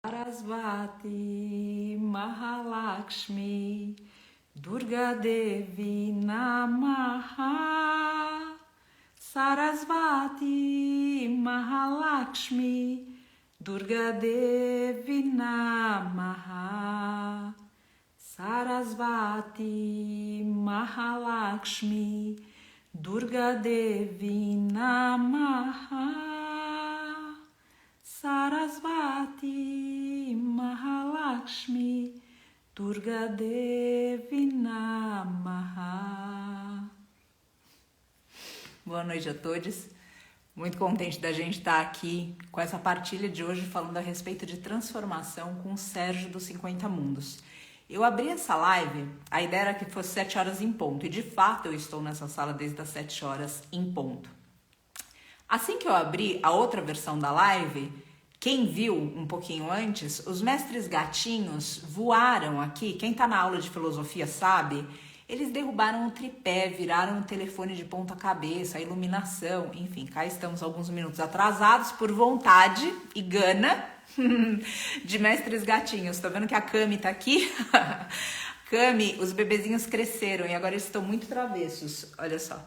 Sarasvati Mahalakshmi Durga Devi Namaha. Sarasvati Mahalakshmi Durga Devi Namaha. Sarasvati Mahalakshmi Durga Devi Namaha. Sarasvati Mahalakshmi Durga Devi Namaha. Boa noite a todos. Muito contente da gente estar aqui com essa partilha de hoje falando a respeito de transformação com o Sérgio dos 50 Mundos. Eu abri essa live, a ideia era que fosse 7 horas em ponto, e de fato eu estou nessa sala desde as 7 horas em ponto. Assim que eu abri a outra versão da live, quem viu um pouquinho antes, os mestres gatinhos voaram aqui. Quem tá na aula de filosofia sabe, eles derrubaram o tripé, viraram o telefone de ponta cabeça, a iluminação, enfim, cá estamos alguns minutos atrasados por vontade e gana de mestres gatinhos. Tô vendo que a Cami tá aqui. Cami, os bebezinhos cresceram e agora eles estão muito travessos, olha só.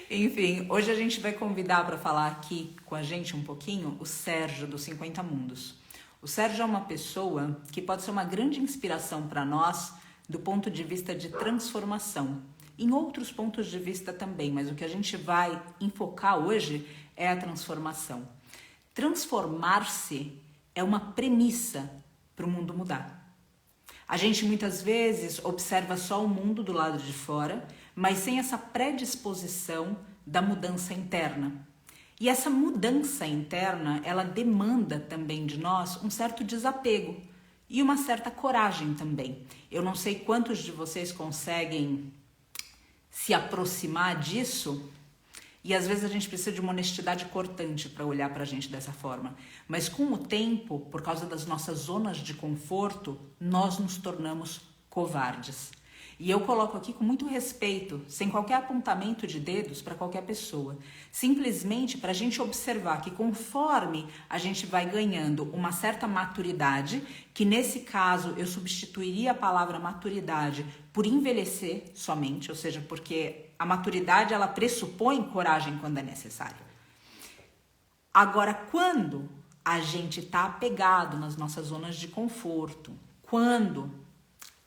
Enfim, hoje a gente vai convidar para falar aqui com a gente um pouquinho o Sérgio dos 50 Mundos. O Sérgio é uma pessoa que pode ser uma grande inspiração para nós do ponto de vista de transformação. Em outros pontos de vista também, mas o que a gente vai enfocar hoje é a transformação. Transformar-se é uma premissa para o mundo mudar. A gente muitas vezes observa só o mundo do lado de fora, mas sem essa predisposição da mudança interna. E essa mudança interna, ela demanda também de nós um certo desapego e uma certa coragem também. Eu não sei quantos de vocês conseguem se aproximar disso, e às vezes a gente precisa de uma honestidade cortante para olhar para a gente dessa forma. Mas com o tempo, por causa das nossas zonas de conforto, nós nos tornamos covardes. E eu coloco aqui com muito respeito, sem qualquer apontamento de dedos para qualquer pessoa. Simplesmente para a gente observar que conforme a gente vai ganhando uma certa maturidade, que nesse caso eu substituiria a palavra maturidade por envelhecer somente, ou seja, porque a maturidade ela pressupõe coragem quando é necessário. Agora, quando a gente está apegado nas nossas zonas de conforto, quando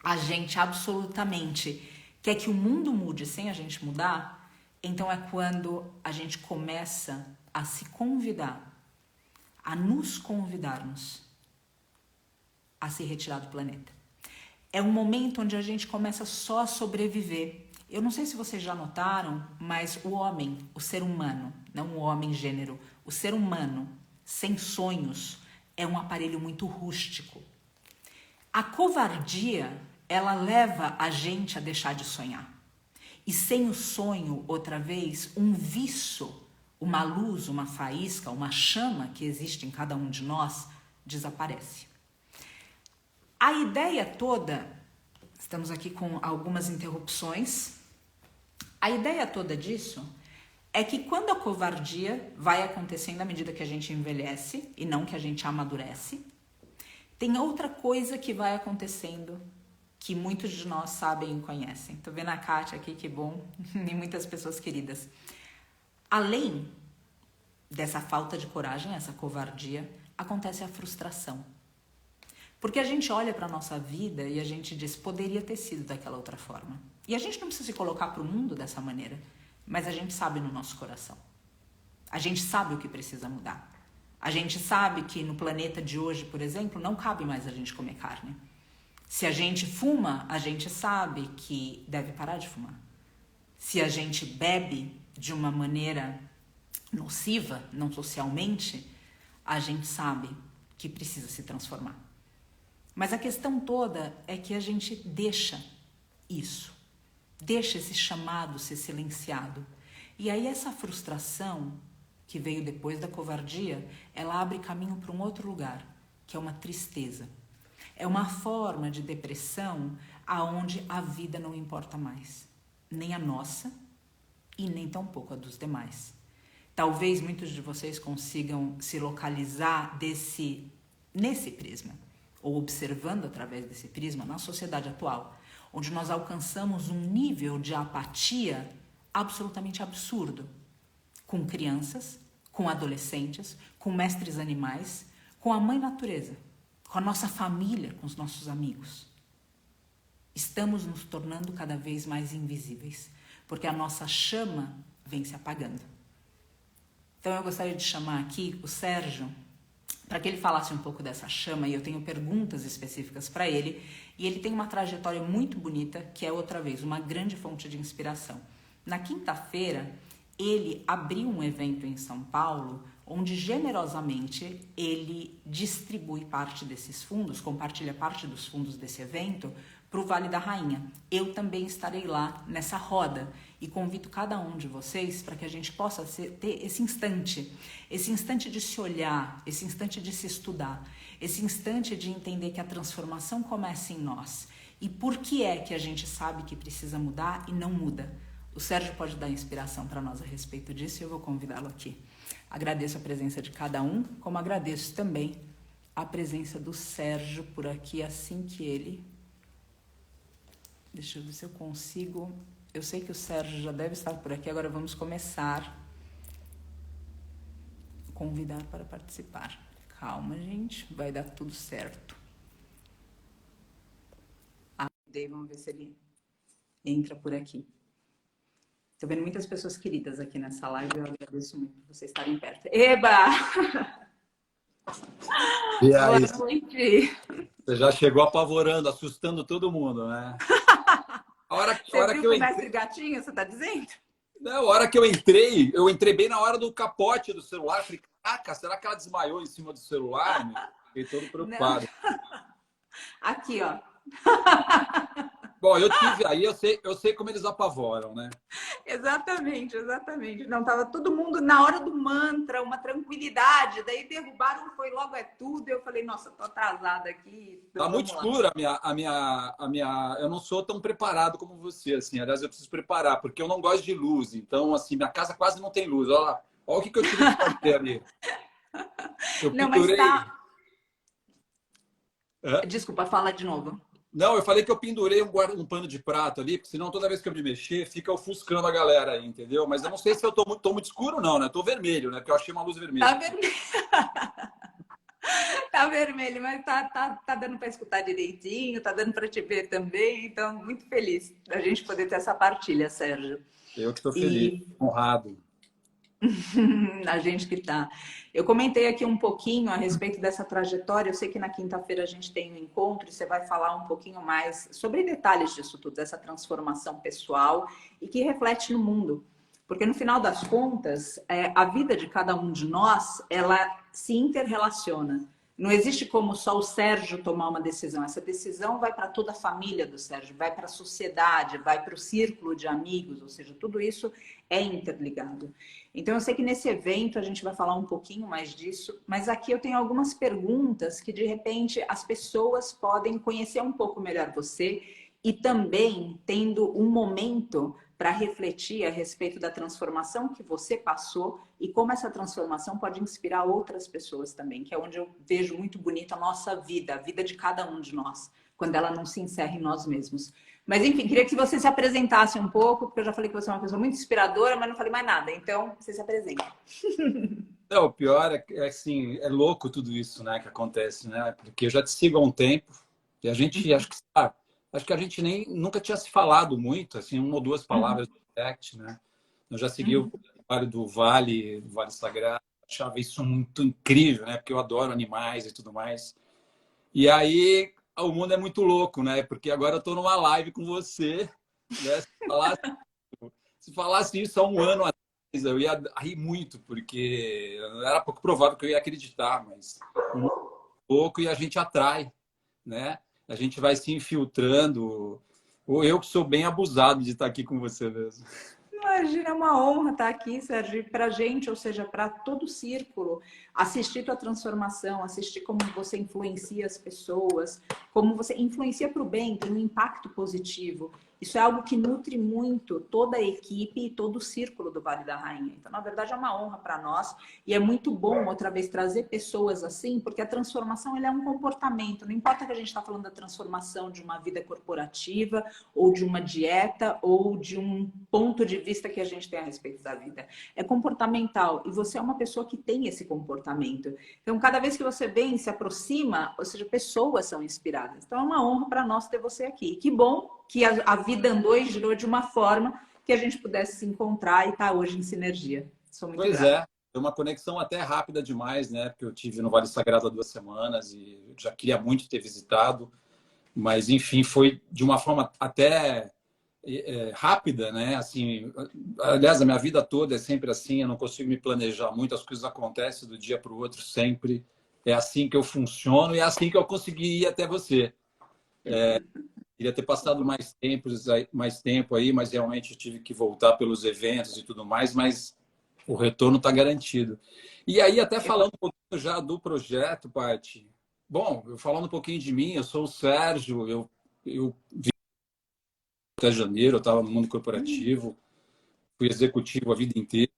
a gente absolutamente quer que o mundo mude sem a gente mudar, então é quando a gente começa a se convidar, a nos convidarmos a se retirar do planeta. É um momento onde a gente começa só a sobreviver. Eu não sei se vocês já notaram, mas o homem, o ser humano, não o homem gênero, o ser humano sem sonhos é um aparelho muito rústico. A covardia, ela leva a gente a deixar de sonhar. E sem o sonho, outra vez, um viço, uma luz, uma faísca, uma chama que existe em cada um de nós, desaparece. A ideia toda, estamos aqui com algumas interrupções, a ideia toda disso é que quando a covardia vai acontecendo à medida que a gente envelhece e não que a gente amadurece, tem outra coisa que vai acontecendo que muitos de nós sabem e conhecem. Tô vendo a Kátia aqui, que bom, e muitas pessoas queridas. Além dessa falta de coragem, essa covardia, acontece a frustração. Porque a gente olha para a nossa vida e a gente diz, poderia ter sido daquela outra forma. E a gente não precisa se colocar para o mundo dessa maneira, mas a gente sabe no nosso coração. A gente sabe o que precisa mudar. A gente sabe que no planeta de hoje, por exemplo, não cabe mais a gente comer carne. Se a gente fuma, a gente sabe que deve parar de fumar. Se a gente bebe de uma maneira nociva, não socialmente, a gente sabe que precisa se transformar. Mas a questão toda é que a gente deixa isso. Deixa esse chamado ser silenciado. E aí essa frustração que veio depois da covardia, ela abre caminho para um outro lugar, que é uma tristeza. É uma forma de depressão aonde a vida não importa mais. Nem a nossa e nem tampouco a dos demais. Talvez muitos de vocês consigam se localizar nesse prisma, ou observando através desse prisma na sociedade atual, onde nós alcançamos um nível de apatia absolutamente absurdo, com crianças, com adolescentes, com mestres animais, com a mãe natureza, com a nossa família, com os nossos amigos. Estamos nos tornando cada vez mais invisíveis, porque a nossa chama vem se apagando. Então eu gostaria de chamar aqui o Sérgio para que ele falasse um pouco dessa chama, e eu tenho perguntas específicas para ele, e ele tem uma trajetória muito bonita, que é outra vez uma grande fonte de inspiração. Na quinta-feira, ele abriu um evento em São Paulo, onde generosamente ele distribui parte desses fundos, compartilha parte dos fundos desse evento para o Vale da Rainha. Eu também estarei lá nessa roda e convido cada um de vocês para que a gente possa ter esse instante de se olhar, esse instante de se estudar, esse instante de entender que a transformação começa em nós. E por que é que a gente sabe que precisa mudar e não muda? O Sérgio pode dar inspiração para nós a respeito disso e eu vou convidá-lo aqui. Agradeço a presença de cada um, como agradeço também a presença do Sérgio por aqui, assim que ele... Deixa eu ver se eu consigo... Eu sei que o Sérgio já deve estar por aqui, agora vamos começar a convidar para participar. Calma, gente, vai dar tudo certo. Vamos ver se ele entra por aqui. Estou vendo muitas pessoas queridas aqui nessa live, eu agradeço muito por vocês estarem perto. Eba! E aí, Boa noite! você já chegou apavorando, assustando todo mundo, né? Você viu o mestre gatinho, você está dizendo? Não, a hora que eu entrei bem na hora do capote do celular. Falei, caraca, será que ela desmaiou em cima do celular? Né? Fiquei todo preocupado. Não. Aqui, ó. Bom, eu tive aí, eu sei como eles apavoram, né? Exatamente. Não, tava todo mundo na hora do mantra, uma tranquilidade, daí derrubaram, foi logo é tudo, eu falei, nossa, tô atrasada aqui. Então Tá muito escura a minha... Eu não sou tão preparado como você, assim. Aliás, eu preciso preparar, porque eu não gosto de luz. Então, assim, minha casa quase não tem luz. Olha lá, olha o que eu tive que fazer ali. Eu não, pendurei... mas tá... Hã? Desculpa, fala de novo. Não, eu falei que eu pendurei um pano de prato ali, porque senão toda vez que eu me mexer, fica ofuscando a galera aí, entendeu? Mas eu não sei se eu tô muito escuro, não, né? Tô vermelho, né? Porque eu achei uma luz vermelha. Tá vermelho. Tá vermelho, mas tá dando para escutar direitinho, tá dando para te ver também. Então, muito feliz da gente poder ter essa partilha, Sérgio. Eu que estou feliz, honrado. A gente que tá. Eu comentei aqui um pouquinho a respeito dessa trajetória. Eu sei que na quinta-feira a gente tem um encontro e você vai falar um pouquinho mais sobre detalhes disso tudo, dessa transformação pessoal e que reflete no mundo. Porque no final das contas, a vida de cada um de nós, ela se interrelaciona. Não existe como só o Sérgio tomar uma decisão. Essa decisão vai para toda a família do Sérgio, vai para a sociedade, vai para o círculo de amigos, ou seja, tudo isso é interligado. Então, eu sei que nesse evento a gente vai falar um pouquinho mais disso, mas aqui eu tenho algumas perguntas que, de repente, as pessoas podem conhecer um pouco melhor você e também tendo um momento para refletir a respeito da transformação que você passou e como essa transformação pode inspirar outras pessoas também, que é onde eu vejo muito bonito a nossa vida, a vida de cada um de nós, quando ela não se encerra em nós mesmos. Mas, enfim, queria que você se apresentasse um pouco, porque eu já falei que você é uma pessoa muito inspiradora, mas não falei mais nada, então você se apresenta. Não, o pior assim, é louco tudo isso, né, que acontece, né? Porque eu já te sigo há um tempo e a gente, acho que a gente nunca tinha se falado muito, assim, uma ou duas palavras do direct, né? Eu já segui o trabalho do Vale Sagrado, achava isso muito incrível, né? Porque eu adoro animais e tudo mais. E aí, o mundo é muito louco, né? Porque agora eu tô numa live com você, né? Se falasse isso há um ano atrás, eu ia rir muito, porque era pouco provável que eu ia acreditar, mas um pouco e a gente atrai, né? A gente vai se infiltrando. Ou eu que sou bem abusado de estar aqui com você mesmo. Imagina, é uma honra estar aqui, Sérgio, para a gente, ou seja, para todo o círculo, assistir tua transformação, assistir como você influencia as pessoas, como você influencia para o bem, tem um impacto positivo. Isso é algo que nutre muito toda a equipe e todo o círculo do Vale da Rainha. Então, na verdade, é uma honra para nós e é muito bom, outra vez, trazer pessoas assim, porque a transformação ele é um comportamento. Não importa que a gente está falando da transformação de uma vida corporativa ou de uma dieta ou de um ponto de vista que a gente tem a respeito da vida. É comportamental e você é uma pessoa que tem esse comportamento. Então, cada vez que você vem, se aproxima, ou seja, pessoas são inspiradas. Então, é uma honra para nós ter você aqui. Que bom que a vida andou e girou de uma forma que a gente pudesse se encontrar e estar hoje em sinergia. Sou muito Pois grata. é, foi uma conexão até rápida demais, né? Porque eu tive no Vale Sagrado há 2 semanas e eu já queria muito ter visitado, mas enfim, foi de uma forma até rápida, né? Assim, aliás, a minha vida toda é sempre assim, eu não consigo me planejar muito, as coisas acontecem do dia para o outro sempre. É assim que eu funciono e é assim que eu consegui ir até você. Queria ter passado mais tempo aí, mas realmente eu tive que voltar pelos eventos e tudo mais, mas o retorno está garantido. E aí, até falando um pouquinho já do projeto, Paty. Bom, eu falando um pouquinho de mim, eu sou o Sérgio, eu vim até janeiro, eu estava no mundo corporativo, fui executivo a vida inteira,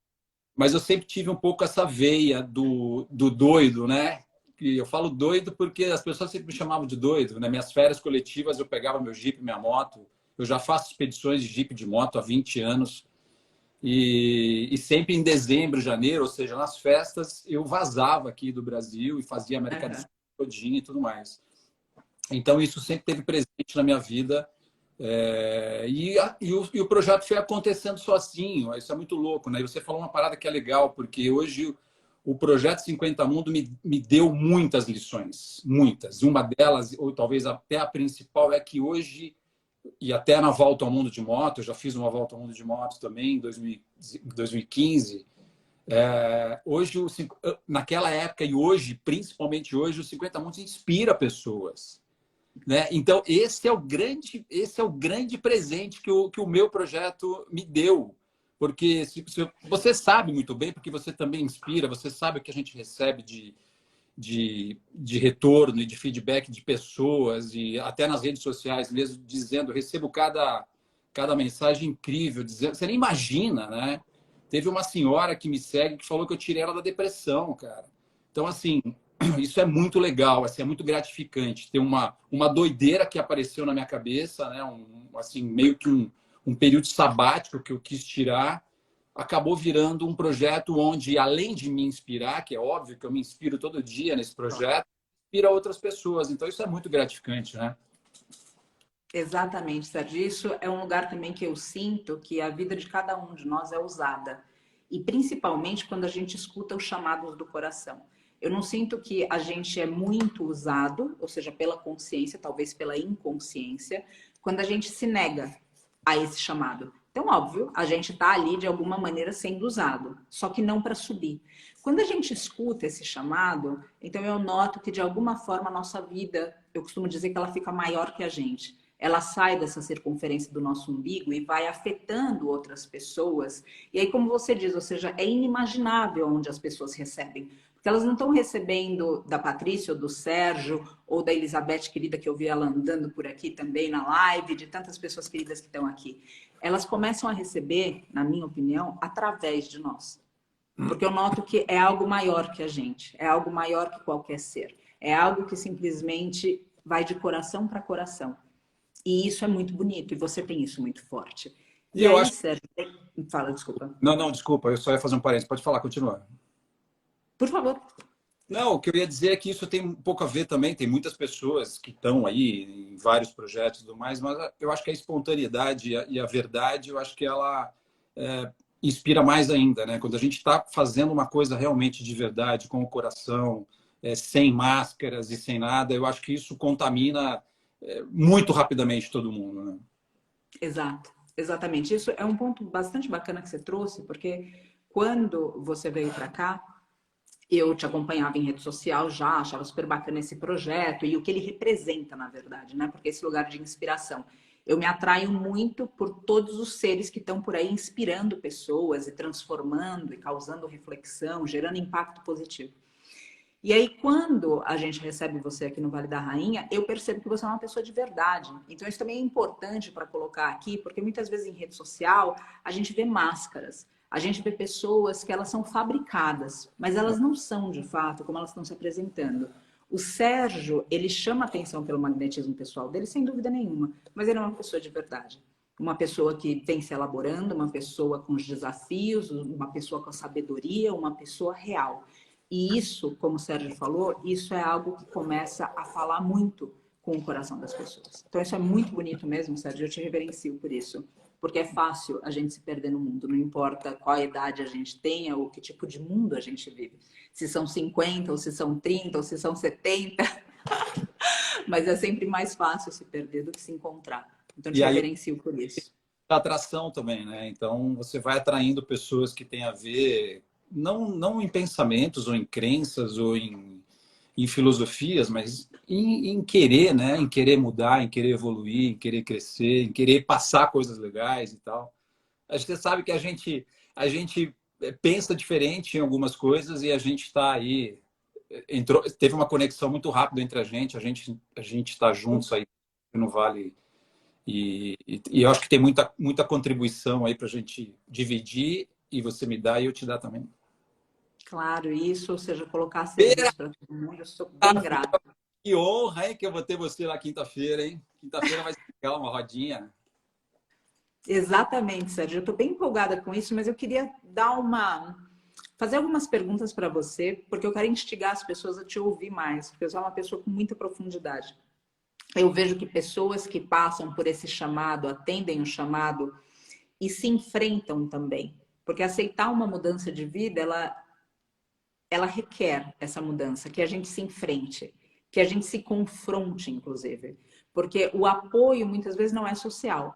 mas eu sempre tive um pouco essa veia do doido, né? E eu falo doido porque as pessoas sempre me chamavam de doido. Nas minhas férias coletivas, eu pegava meu Jeep, minha moto. Eu já faço expedições de Jeep de moto há 20 anos. E sempre em dezembro, janeiro, ou seja, nas festas, eu vazava aqui do Brasil e fazia América do Sul todinha e tudo mais. Então, isso sempre teve presente na minha vida. E o projeto foi acontecendo sozinho. Isso é muito louco, né? E você falou uma parada que é legal, porque hoje o projeto 50 Mundo me deu muitas lições, muitas. Uma delas, ou talvez até a principal, é que hoje, e até na volta ao mundo de moto, eu já fiz uma volta ao mundo de moto também em 2015. Hoje, naquela época e hoje, principalmente hoje, o 50 Mundos inspira pessoas. Né? Então, esse é o grande presente que o meu projeto me deu. Porque você sabe muito bem, porque você também inspira, você sabe o que a gente recebe de retorno e de feedback de pessoas, e até nas redes sociais mesmo, dizendo, recebo cada mensagem incrível, dizendo, você nem imagina, né? Teve uma senhora que me segue que falou que eu tirei ela da depressão, cara. Então, assim, isso é muito legal, assim, é muito gratificante ter uma doideira que apareceu na minha cabeça, né? Assim, meio que um período sabático que eu quis tirar, acabou virando um projeto onde, além de me inspirar, que é óbvio que eu me inspiro todo dia nesse projeto, inspira outras pessoas. Então, isso é muito gratificante, né? Exatamente, Sérgio. Isso é um lugar também que eu sinto que a vida de cada um de nós é usada. E principalmente quando a gente escuta os chamados do coração. Eu não sinto que a gente é muito usado, ou seja, pela consciência, talvez pela inconsciência, quando a gente se nega a esse chamado. Então, óbvio, a gente está ali de alguma maneira sendo usado, só que não para subir. Quando a gente escuta esse chamado, então eu noto que de alguma forma a nossa vida, eu costumo dizer que ela fica maior que a gente. Ela sai dessa circunferência do nosso umbigo e vai afetando outras pessoas. E aí, como você diz, ou seja, é inimaginável onde as pessoas recebem. Porque elas não estão recebendo da Patrícia ou do Sérgio ou da Elizabeth, querida, que eu vi ela andando por aqui também na live, de tantas pessoas queridas que estão aqui. Elas começam a receber, na minha opinião, através de nós. Porque eu noto que é algo maior que a gente, é algo maior que qualquer ser. É algo que simplesmente vai de coração para coração. E isso é muito bonito, e você tem isso muito forte. E E eu aí, acho. Sérgio, fala, desculpa. Não, não, desculpa, eu só ia fazer um parênteses. Pode falar, continua. Por favor. Não, o que eu ia dizer é que isso tem um pouco a ver também. Tem muitas pessoas que estão aí em vários projetos e tudo mais, mas eu acho que a espontaneidade e a verdade, eu acho que ela inspira mais ainda, né? Quando a gente está fazendo uma coisa realmente de verdade, com o coração, sem máscaras e sem nada, eu acho que isso contamina muito rapidamente todo mundo, né? Exato, exatamente. Isso é um ponto bastante bacana que você trouxe, porque quando você veio para cá, eu te acompanhava em rede social já, achava super bacana esse projeto e o que ele representa, na verdade, né? Porque esse lugar de inspiração. Eu me atraio muito por todos os seres que estão por aí inspirando pessoas e transformando e causando reflexão, gerando impacto positivo. E aí, quando a gente recebe você aqui no Vale da Rainha, eu percebo que você é uma pessoa de verdade. Então, isso também é importante para colocar aqui, porque muitas vezes em rede social a gente vê máscaras. A gente vê pessoas que elas são fabricadas, mas elas não são de fato como elas estão se apresentando. O Sérgio, ele chama atenção pelo magnetismo pessoal dele, sem dúvida nenhuma, mas ele é uma pessoa de verdade. Uma pessoa que vem se elaborando, uma pessoa com os desafios, uma pessoa com a sabedoria, uma pessoa real. E isso, como o Sérgio falou, isso é algo que começa a falar muito com o coração das pessoas. Então, isso é muito bonito mesmo, Sérgio. Eu te reverencio por isso. Porque é fácil a gente se perder no mundo, não importa qual idade a gente tenha ou que tipo de mundo a gente vive. Se são 50, ou se são 30, ou se são 70. Mas é sempre mais fácil se perder do que se encontrar. Então, te E aí, reverencio por isso. a atração também, né? Então, você vai atraindo pessoas que têm a ver, não em pensamentos, ou em crenças, ou em filosofias, mas em querer, né? Em querer mudar, em querer evoluir, em querer crescer, em querer passar coisas legais e tal. Você sabe que a gente pensa diferente em algumas coisas e a gente está aí. Teve uma conexão muito rápida entre a gente está juntos aí no Vale. E eu acho que tem muita contribuição aí para a gente dividir e você me dá e eu te dar também. Claro, isso, ou seja, colocar a Feira, serviço para todo mundo, eu sou bem grata. que honra, hein, que eu vou ter você lá quinta-feira, hein? Quinta-feira vai ser legal, uma rodinha. Exatamente, Sérgio. Eu estou bem empolgada com isso, mas eu queria fazer algumas perguntas para você, porque eu quero instigar as pessoas a te ouvir mais, porque você é uma pessoa com muita profundidade. Eu vejo que pessoas que passam por esse chamado, atendem o chamado e se enfrentam também, porque aceitar uma mudança de vida, ela requer essa mudança, que a gente se enfrente, que a gente se confronte, inclusive, porque o apoio muitas vezes não é social.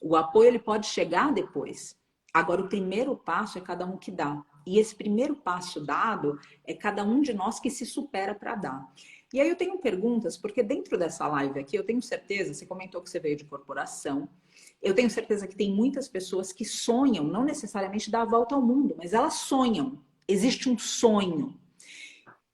O apoio ele pode chegar depois. Agora, o primeiro passo é cada um que dá. E esse primeiro passo dado é cada um de nós que se supera para dar. E aí eu tenho perguntas, porque dentro dessa live aqui, eu tenho certeza, você comentou que você veio de corporação, eu tenho certeza que tem muitas pessoas que sonham, não necessariamente dar a volta ao mundo, mas elas sonham. Existe um sonho.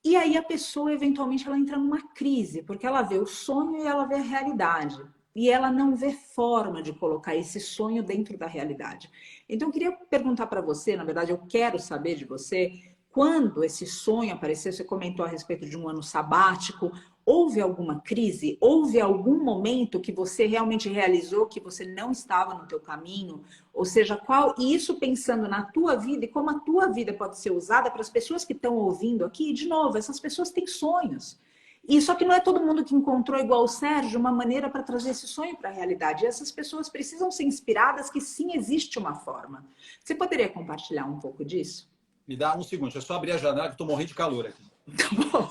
E aí a pessoa, eventualmente, ela entra numa crise, porque ela vê o sonho e ela vê a realidade. E ela não vê forma de colocar esse sonho dentro da realidade. Então, eu queria perguntar para você, na verdade, eu quero saber de você, quando esse sonho apareceu, você comentou a respeito de um ano sabático, houve alguma crise? Houve algum momento que você realmente realizou que você não estava no teu caminho? Ou seja, qual e isso pensando na tua vida e como a tua vida pode ser usada para as pessoas que estão ouvindo aqui. E, de novo, essas pessoas têm sonhos. E só que não é todo mundo que encontrou, igual o Sérgio, uma maneira para trazer esse sonho para a realidade. E essas pessoas precisam ser inspiradas que sim existe uma forma. Você poderia compartilhar um pouco disso? Me dá um segundo, deixa eu só abrir a janela que eu estou morrendo de calor aqui. Tá bom.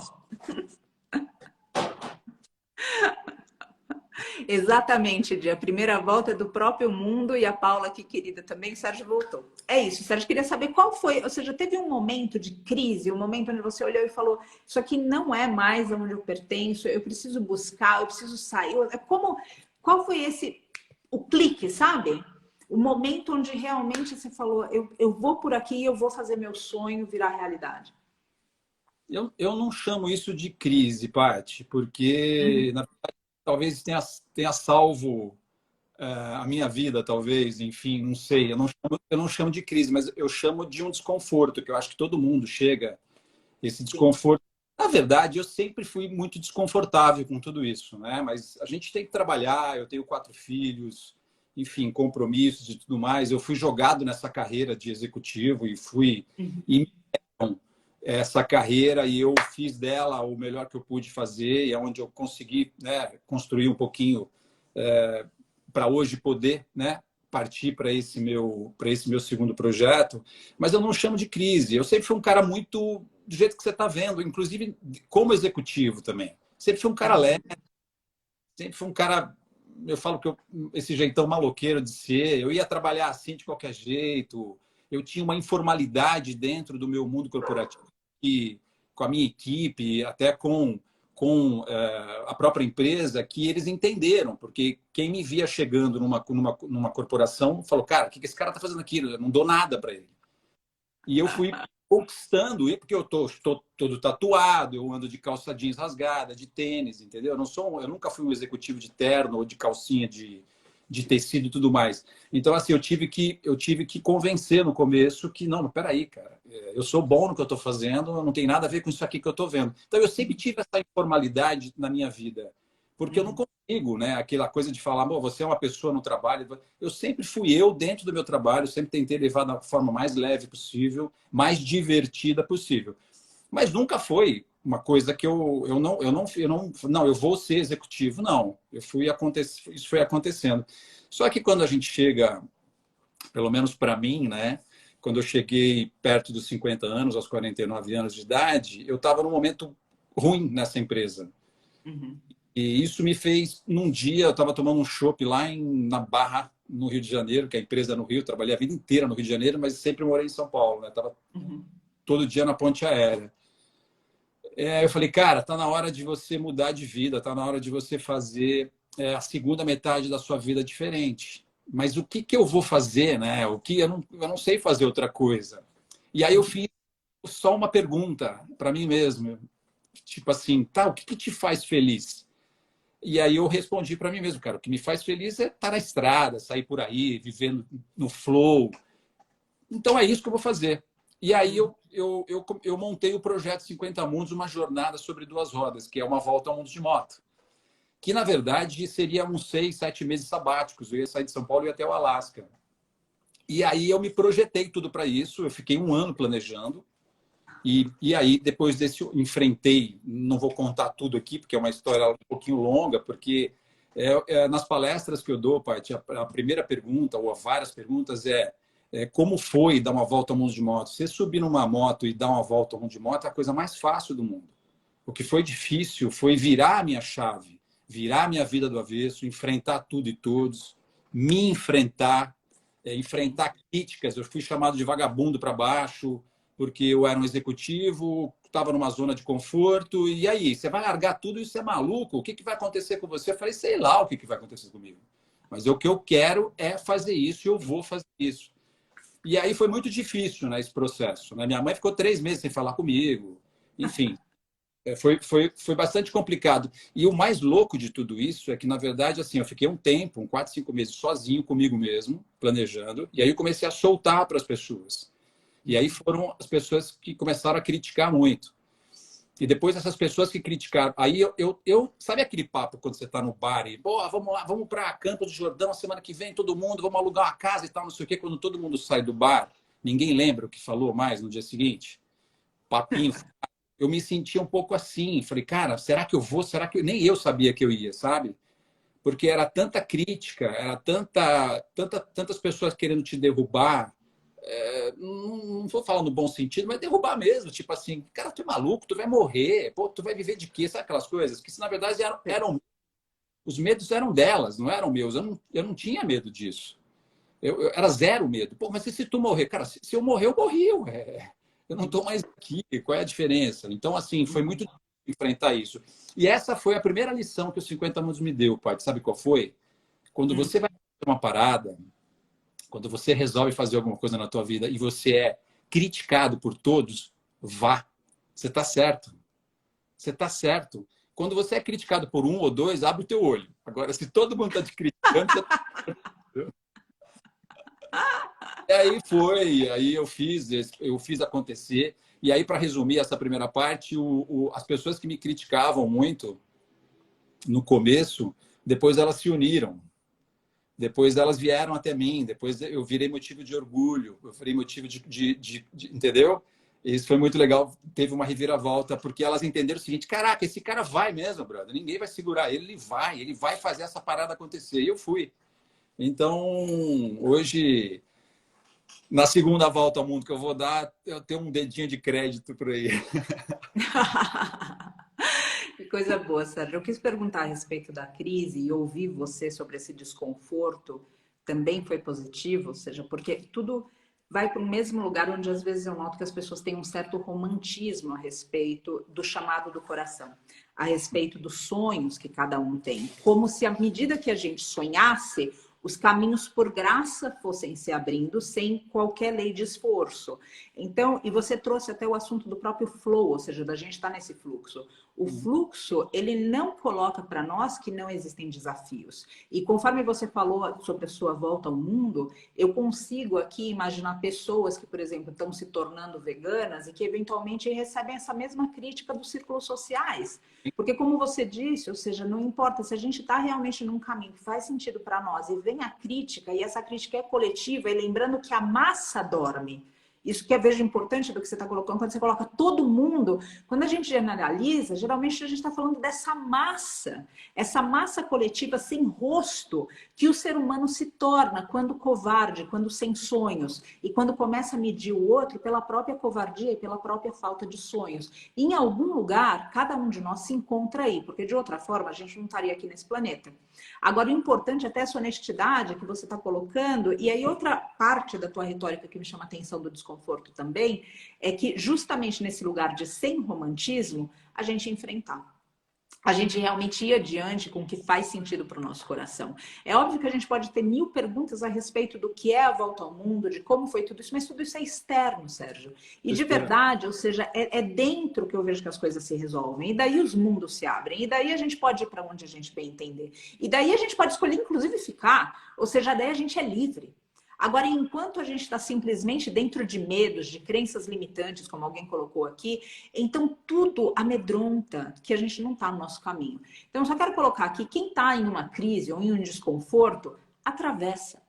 Exatamente, Dia. A primeira volta é do próprio mundo e a Paula aqui, querida, também. O Sérgio voltou. É isso, Sérgio. Queria saber qual foi, ou seja, teve um momento de crise, um momento onde você olhou e falou: Isso aqui não é mais onde eu pertenço, eu preciso buscar, eu preciso sair. Qual foi o clique, sabe? O momento onde realmente você falou: eu vou por aqui, eu vou fazer meu sonho virar realidade. Eu não chamo isso de crise, Paty, porque Uhum. talvez tenha salvo a minha vida, talvez, enfim, não sei. Eu não chamo de crise, mas eu chamo de um desconforto, que eu acho que todo mundo chega, esse Sim. desconforto. Na verdade, eu sempre fui muito desconfortável com tudo isso, né? Mas a gente tem que trabalhar, eu tenho 4 filhos, enfim, compromissos e tudo mais. Eu fui jogado nessa carreira de executivo e fui Uhum. e me deram essa carreira e eu fiz dela o melhor que eu pude fazer e é onde eu consegui, né, construir um pouquinho para hoje poder, né, partir para esse meu segundo projeto, mas eu não chamo de crise. Eu sempre fui um cara muito do jeito que você está vendo, inclusive como executivo também. Sempre fui um cara leve, sempre fui um cara, eu falo que esse jeitão maloqueiro de ser, eu ia trabalhar assim de qualquer jeito, eu tinha uma informalidade dentro do meu mundo corporativo e com a minha equipe, até com a própria empresa, que eles entenderam, porque quem me via chegando numa corporação falou, cara, o que esse cara está fazendo aqui? Eu não dou nada para ele. E eu fui conquistando, porque eu estou todo tatuado, eu ando de calça jeans rasgada, de tênis, entendeu? Eu nunca fui um executivo de terno ou de calcinha de tecido e tudo mais. Então, assim, eu tive que convencer no começo que, não, peraí, cara, eu sou bom no que eu estou fazendo, não tem nada a ver com isso aqui que eu estou vendo. Então, eu sempre tive essa informalidade na minha vida, porque eu não consigo, né? Aquela coisa de falar, você é uma pessoa no trabalho. Eu sempre fui eu dentro do meu trabalho, sempre tentei levar da forma mais leve possível, mais divertida possível. Mas nunca foi uma coisa que eu vou ser executivo, não. Isso foi acontecendo. Só que quando a gente chega, pelo menos para mim, né? Quando eu cheguei perto dos 50 anos, aos 49 anos de idade, eu estava num momento ruim nessa empresa. Uhum. E isso me fez, num dia, eu estava tomando um chopp lá na Barra, no Rio de Janeiro, que é a empresa no Rio, trabalhei a vida inteira no Rio de Janeiro, mas sempre morei em São Paulo, né? Tava todo dia na ponte aérea. Eu falei, cara, tá na hora de você mudar de vida, tá na hora de você fazer a segunda metade da sua vida diferente. Mas o que eu vou fazer, né? O que eu não sei fazer outra coisa. E aí eu fiz só uma pergunta para mim mesmo, tipo assim, tá, o que te faz feliz? E aí eu respondi para mim mesmo, cara, o que me faz feliz é estar na estrada, sair por aí, vivendo no flow. Então é isso que eu vou fazer. E aí eu montei o projeto 50 Mundos, uma jornada sobre duas rodas, que é uma volta ao mundo de moto. Que, na verdade, seria uns 6, 7 meses sabáticos. Eu ia sair de São Paulo e ia até o Alasca. E aí eu me projetei tudo para isso. Eu fiquei um ano planejando. E aí, depois desse, eu enfrentei, não vou contar tudo aqui, porque é uma história um pouquinho longa, porque nas palestras que eu dou, Paty, a primeira pergunta, ou várias perguntas, como foi dar uma volta ao mundo de moto? Você subir numa moto e dar uma volta ao mundo de moto é a coisa mais fácil do mundo. O que foi difícil foi virar a minha chave, virar a minha vida do avesso, enfrentar tudo e todos, me enfrentar, enfrentar críticas. Eu fui chamado de vagabundo para baixo, porque eu era um executivo, estava numa zona de conforto. E aí, você vai largar tudo e você é maluco? O que vai acontecer com você? Eu falei, sei lá o que vai acontecer comigo. Mas o que eu quero é fazer isso e eu vou fazer isso. E aí foi muito difícil, né, esse processo. Né? Minha mãe ficou 3 meses sem falar comigo. Enfim, foi bastante complicado. E o mais louco de tudo isso é que, na verdade, assim, eu fiquei um tempo, 4, 5 meses, sozinho comigo mesmo, planejando. E aí eu comecei a soltar para as pessoas. E aí foram as pessoas que começaram a criticar muito. E depois essas pessoas que criticaram. Aí sabe aquele papo quando você está no bar e, vamos lá, vamos para Campos do Jordão, semana que vem, todo mundo, vamos alugar uma casa e tal, não sei o quê. Quando todo mundo sai do bar, ninguém lembra o que falou mais no dia seguinte. Papinho. Eu me sentia um pouco assim. Falei, cara, será que eu vou? Será que nem eu sabia que eu ia, sabe? Porque era tanta crítica, era tantas pessoas querendo te derrubar. Não vou falar no bom sentido, mas derrubar mesmo. Tipo assim, cara, tu é maluco, tu vai morrer, pô, tu vai viver de quê? Sabe aquelas coisas? Que, na verdade, os medos eram delas, não eram meus. Eu não tinha medo disso. Eu era zero medo. Pô, mas e se tu morrer? Cara, se eu morrer, eu morri. Eu não estou mais aqui. Qual é a diferença? Então, assim, foi muito difícil enfrentar isso. E essa foi a primeira lição que os 50 anos me deu, pai. Sabe qual foi? Quando você vai fazer uma parada, quando você resolve fazer alguma coisa na tua vida e você é criticado por todos, vá. Você está certo. Você está certo. Quando você é criticado por um ou dois, abre o teu olho. Agora, se todo mundo está te criticando, você tá... E aí eu fiz acontecer. E aí, para resumir essa primeira parte, as pessoas que me criticavam muito no começo, depois elas se uniram. Depois elas vieram até mim. Depois eu virei motivo de orgulho. Eu virei motivo entendeu? Isso foi muito legal. Teve uma reviravolta, porque elas entenderam o seguinte: caraca, esse cara vai mesmo, brother. Ninguém vai segurar ele, ele vai fazer essa parada acontecer. E eu fui. Então, hoje, na segunda volta ao mundo que eu vou dar, eu tenho um dedinho de crédito por aí. Que coisa boa, Sérgio. Eu quis perguntar a respeito da crise e ouvir você sobre esse desconforto também foi positivo, ou seja, porque tudo vai para o mesmo lugar onde às vezes eu noto que as pessoas têm um certo romantismo a respeito do chamado do coração, a respeito dos sonhos que cada um tem, como se à medida que a gente sonhasse, os caminhos por graça fossem se abrindo sem qualquer lei de esforço. Então, e você trouxe até o assunto do próprio flow, ou seja, da gente estar nesse fluxo. O fluxo, ele não coloca para nós que não existem desafios. E conforme você falou sobre a sua volta ao mundo, eu consigo aqui imaginar pessoas que, por exemplo, estão se tornando veganas e que eventualmente recebem essa mesma crítica dos círculos sociais. Porque como você disse, ou seja, não importa se a gente está realmente num caminho que faz sentido para nós e vem a crítica, e essa crítica é coletiva, e lembrando que a massa dorme. Isso que eu vejo importante do que você está colocando, quando você coloca todo mundo, quando a gente generaliza, geralmente a gente está falando dessa massa, essa massa coletiva sem rosto que o ser humano se torna quando covarde, quando sem sonhos, e quando começa a medir o outro pela própria covardia e pela própria falta de sonhos. Em algum lugar, cada um de nós se encontra aí, porque de outra forma a gente não estaria aqui nesse planeta. Agora, o importante é até essa honestidade que você está colocando, e aí outra parte da tua retórica que me chama a atenção do desconforto também, é que justamente nesse lugar de sem romantismo, a gente enfrentar. A gente realmente ir adiante com o que faz sentido para o nosso coração. É óbvio que a gente pode ter 1000 perguntas a respeito do que é a volta ao mundo, de como foi tudo isso, mas tudo isso é externo, Sérgio. E de verdade, ou seja, é dentro que eu vejo que as coisas se resolvem. E daí os mundos se abrem. E daí a gente pode ir para onde a gente bem entender. E daí a gente pode escolher, inclusive, ficar. Ou seja, daí a gente é livre. Agora, enquanto a gente está simplesmente dentro de medos, de crenças limitantes, como alguém colocou aqui, então tudo amedronta que a gente não está no nosso caminho. Então, eu só quero colocar aqui, quem está em uma crise ou em um desconforto, atravessa.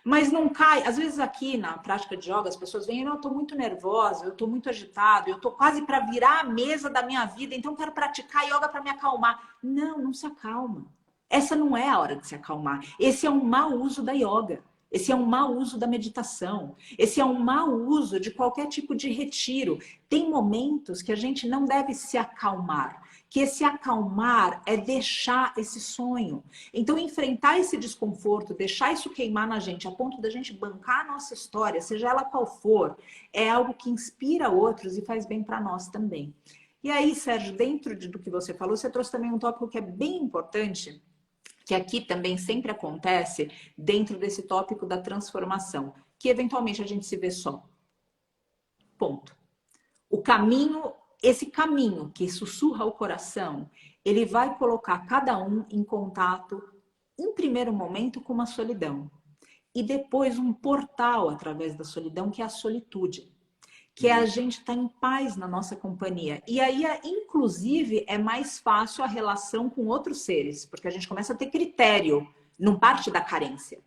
Mas não cai. Às vezes aqui na prática de yoga, as pessoas vêm, eu estou muito nervosa, eu estou muito agitado, eu estou quase para virar a mesa da minha vida, então quero praticar yoga para me acalmar. Não, não se acalma. Essa não é a hora de se acalmar. Esse é um mau uso da yoga. Esse é um mau uso da meditação. Esse é um mau uso de qualquer tipo de retiro. Tem momentos que a gente não deve se acalmar. Que esse acalmar é deixar esse sonho. Então, enfrentar esse desconforto, deixar isso queimar na gente, a ponto da gente bancar a nossa história, seja ela qual for, é algo que inspira outros e faz bem para nós também. E aí, Sérgio, dentro do que você falou, você trouxe também um tópico que é bem importante, que aqui também sempre acontece dentro desse tópico da transformação, que eventualmente a gente se vê só. Ponto. O caminho, esse caminho que sussurra o coração, ele vai colocar cada um em contato, em primeiro momento, com uma solidão. E depois um portal através da solidão, que é a solitude. Que é a gente estar em paz na nossa companhia. E aí, inclusive, é mais fácil a relação com outros seres, porque a gente começa a ter critério, não parte da carência.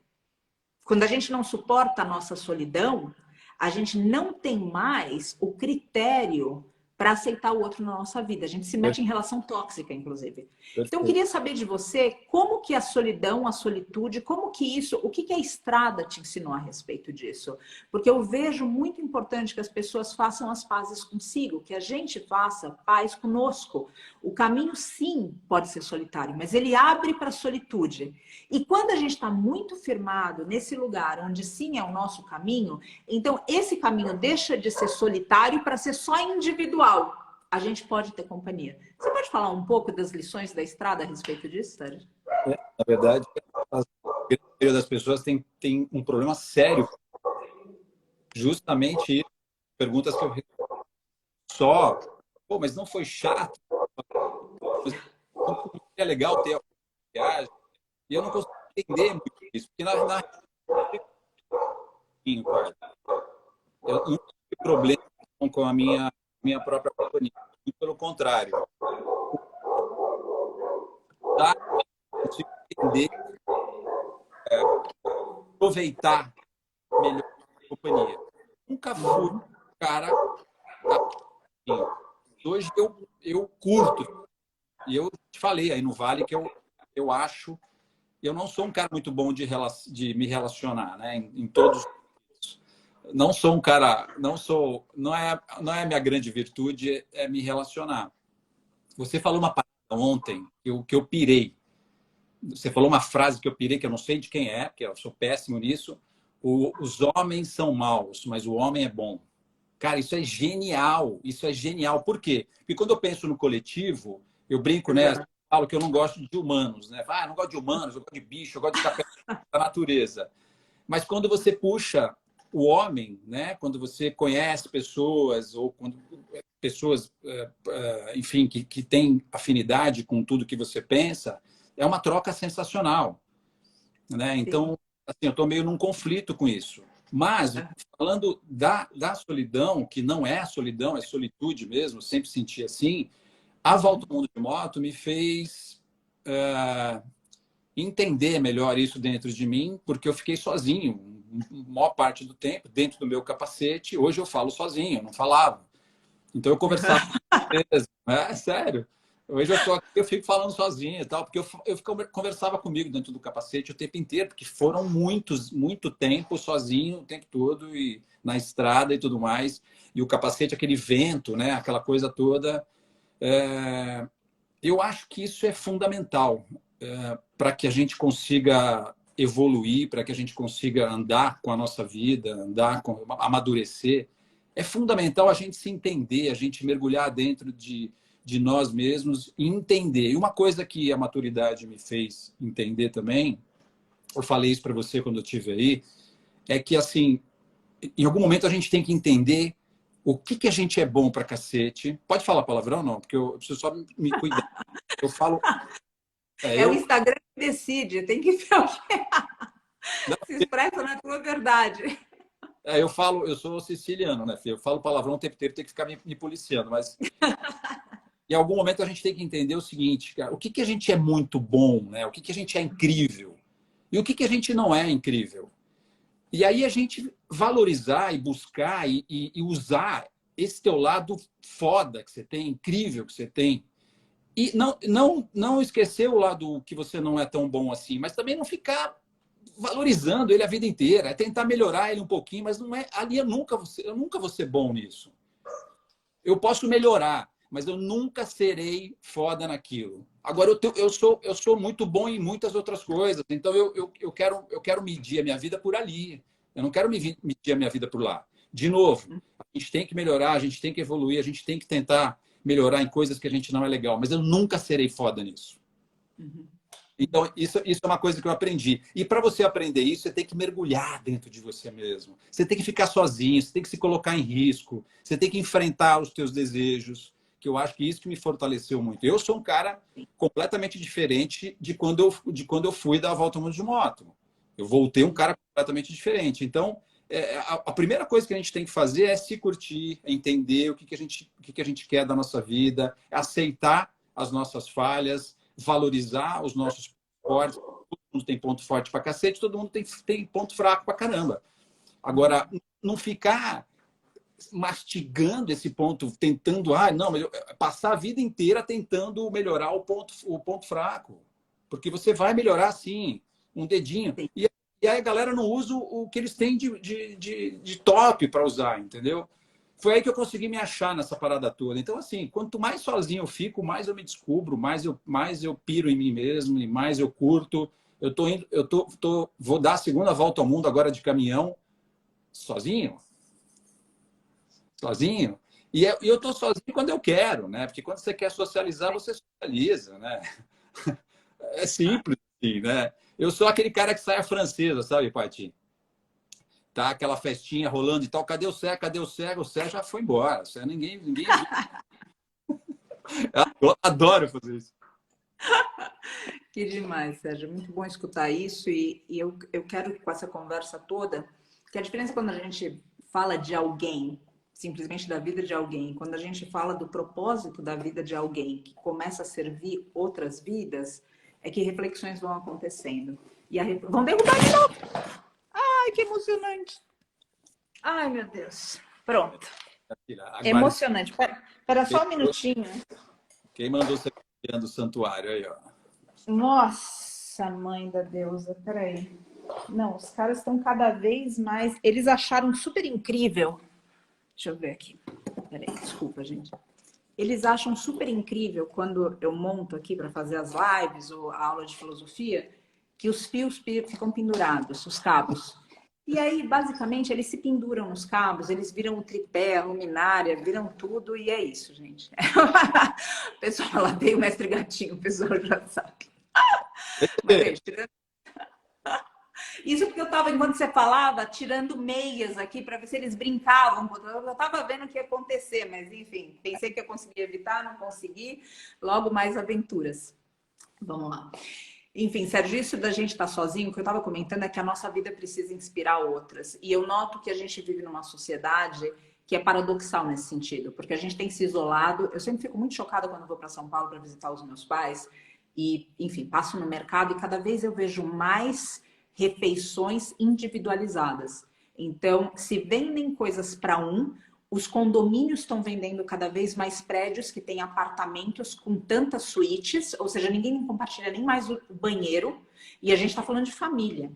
Quando a gente não suporta a nossa solidão, a gente não tem mais o critério para aceitar o outro na nossa vida. A gente se mete em relação tóxica, inclusive. Então, eu queria saber de você como que a solidão, a solitude, como que isso, o que que a estrada te ensinou a respeito disso? Porque eu vejo muito importante que as pessoas façam as pazes consigo, que a gente faça paz conosco. O caminho, sim, pode ser solitário, mas ele abre para a solitude. E quando a gente está muito firmado nesse lugar onde sim é o nosso caminho, então esse caminho deixa de ser solitário para ser só individual. A gente pode ter companhia. Você pode falar um pouco das lições da estrada a respeito disso, Sérgio? Na verdade, a maioria das pessoas tem um problema sério. Justamente isso. Perguntas que eu só, pô, mas não foi chato? Não é legal ter a viagem? E eu não consigo entender muito isso, porque na eu não tive problema com a minha própria companhia. E pelo contrário, tá? Eu consigo entender, aproveitar melhor a companhia. Nunca fui um cara assim. Hoje eu curto. E eu te falei aí no Vale que eu acho. Eu não sou um cara muito bom de me relacionar, né? Em todos. Não sou um cara. Não é a minha grande virtude é me relacionar. Você falou uma palavra ontem que eu pirei. Você falou uma frase que eu pirei, que eu não sei de quem é, porque eu sou péssimo nisso. Os homens são maus, mas o homem é bom. Cara, isso é genial. Isso é genial. Por quê? Porque quando eu penso no coletivo, eu brinco, né? Falo que eu não gosto de humanos, né? Ah, eu não gosto de humanos, eu gosto de bicho, eu gosto de café. da natureza. Mas quando você puxa o homem, né? Quando você conhece pessoas, ou quando pessoas, enfim, que têm afinidade com tudo que você pensa, é uma troca sensacional, né? Sim. Então, assim, eu estou meio num conflito com isso. Mas, falando da solidão, que não é solidão, é solitude mesmo, sempre senti assim, a Volta ao Mundo de Moto me fez entender melhor isso dentro de mim, porque eu fiquei sozinho a maior parte do tempo, dentro do meu capacete. Hoje eu falo sozinho, eu não falava. Então eu conversava com eles, né? Sério. Hoje eu tô aqui, eu fico falando sozinho e tal, porque conversava comigo dentro do capacete o tempo inteiro, porque foram muito tempo sozinho o tempo todo, e na estrada e tudo mais. E o capacete, aquele vento, né? Aquela coisa toda. Eu acho que isso é fundamental para que a gente consiga evoluir, para que a gente consiga andar com a nossa vida, amadurecer. É fundamental a gente se entender, a gente mergulhar dentro de nós mesmos e entender. E uma coisa que a maturidade me fez entender também, eu falei isso para você quando eu estive aí, é que, assim, em algum momento a gente tem que entender o que a gente é bom para cacete. Pode falar palavrão, não? Porque eu preciso só me cuidar. Eu falo... É o Instagram que decide, tem que ver o que se expressa na tua verdade. eu sou siciliano, né, filho? Eu falo palavrão o tempo inteiro, tenho que ficar me policiando, mas em algum momento a gente tem que entender o seguinte, cara, o que a gente é muito bom, né? O que a gente é incrível e o que a gente não é incrível. E aí a gente valorizar e buscar e usar esse teu lado foda que você tem, incrível que você tem. E não esquecer o lado que você não é tão bom assim, mas também não ficar valorizando ele a vida inteira, é tentar melhorar ele um pouquinho, mas não é ali eu nunca vou ser bom nisso. Eu posso melhorar, mas eu nunca serei foda naquilo. Agora eu sou muito bom em muitas outras coisas, então eu quero medir a minha vida por ali. Eu não quero medir a minha vida por lá. De novo, a gente tem que melhorar, a gente tem que evoluir, a gente tem que tentar melhorar em coisas que a gente não é legal, mas eu nunca serei foda nisso. Então, isso é uma coisa que eu aprendi. E para você aprender isso, você tem que mergulhar dentro de você mesmo. Você tem que ficar sozinho, você tem que se colocar em risco, você tem que enfrentar os teus desejos, que eu acho que isso que me fortaleceu muito. Eu sou um cara completamente diferente de quando eu fui dar a volta ao mundo de moto. Eu voltei um cara completamente diferente. Então, a primeira coisa que a gente tem que fazer é se curtir, é entender o que a gente quer da nossa vida, aceitar as nossas falhas, valorizar os nossos pontos fortes. Todo mundo tem ponto forte pra cacete, todo mundo tem ponto fraco pra caramba. Agora, não ficar mastigando esse ponto, tentando, não, mas passar a vida inteira tentando melhorar o ponto fraco. Porque você vai melhorar, sim, um dedinho. E aí a galera não usa o que eles têm de top para usar, entendeu? Foi aí que eu consegui me achar nessa parada toda. Então, assim, quanto mais sozinho eu fico, mais eu me descubro, mais eu piro em mim mesmo, e mais eu curto. Vou dar a segunda volta ao mundo agora de caminhão, sozinho. Sozinho. E eu tô sozinho quando eu quero, né? Porque quando você quer socializar, você socializa, né? É simples, assim, né? Eu sou aquele cara que sai a francesa, sabe, Paty? Tá aquela festinha rolando e tal. Cadê o Sé? Cadê o Sé? O Sé já foi embora. O Sé, ninguém viu. Eu adoro fazer isso. Que demais, Sérgio. Muito bom escutar isso. E eu quero, com essa conversa toda, que a diferença quando a gente fala de alguém, simplesmente da vida de alguém, quando a gente fala do propósito da vida de alguém que começa a servir outras vidas, é que reflexões vão acontecendo. Vão derrubar de novo. Ai, que emocionante. Ai, meu Deus. Pronto. Emocionante. Espera só um minutinho. Quem mandou você do santuário aí, ó? Nossa, mãe da deusa, peraí. Não, os caras estão cada vez mais. Eles acharam super incrível. Deixa eu ver aqui. Peraí, desculpa, gente. Eles acham super incrível quando eu monto aqui para fazer as lives ou a aula de filosofia, que os fios ficam pendurados, os cabos. E aí, basicamente, eles se penduram nos cabos, eles viram o tripé, a luminária, viram tudo, e é isso, gente. O pessoal lá veio o mestre gatinho, o pessoal já sabe. Mas, gente, Isso porque eu estava, enquanto você falava, tirando meias aqui para ver se eles brincavam. Eu estava vendo o que ia acontecer, mas enfim, pensei que eu conseguia evitar, não consegui. Logo mais aventuras. Vamos lá. Enfim, Sérgio, isso da gente estar sozinho, o que eu estava comentando é que a nossa vida precisa inspirar outras. E eu noto que a gente vive numa sociedade que é paradoxal nesse sentido, porque a gente tem se isolado. Eu sempre fico muito chocada quando vou para São Paulo para visitar os meus pais e, enfim, passo no mercado e cada vez eu vejo mais refeições individualizadas. Então, se vendem coisas para um, os condomínios estão vendendo cada vez mais prédios que têm apartamentos com tantas suítes, ou seja, ninguém compartilha nem mais o banheiro, e a gente está falando de família.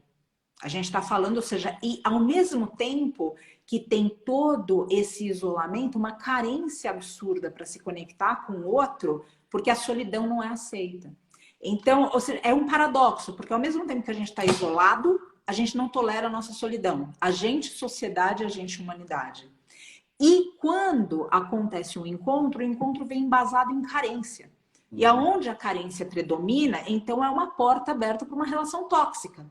A gente está falando, ou seja, e ao mesmo tempo que tem todo esse isolamento, uma carência absurda para se conectar com o outro, porque a solidão não é aceita. Então, ou seja, é um paradoxo, porque ao mesmo tempo que a gente está isolado, a gente não tolera a nossa solidão. A gente, sociedade, a gente, humanidade. E quando acontece um encontro, o encontro vem embasado em carência. E aonde a carência predomina, então é uma porta aberta para uma relação tóxica.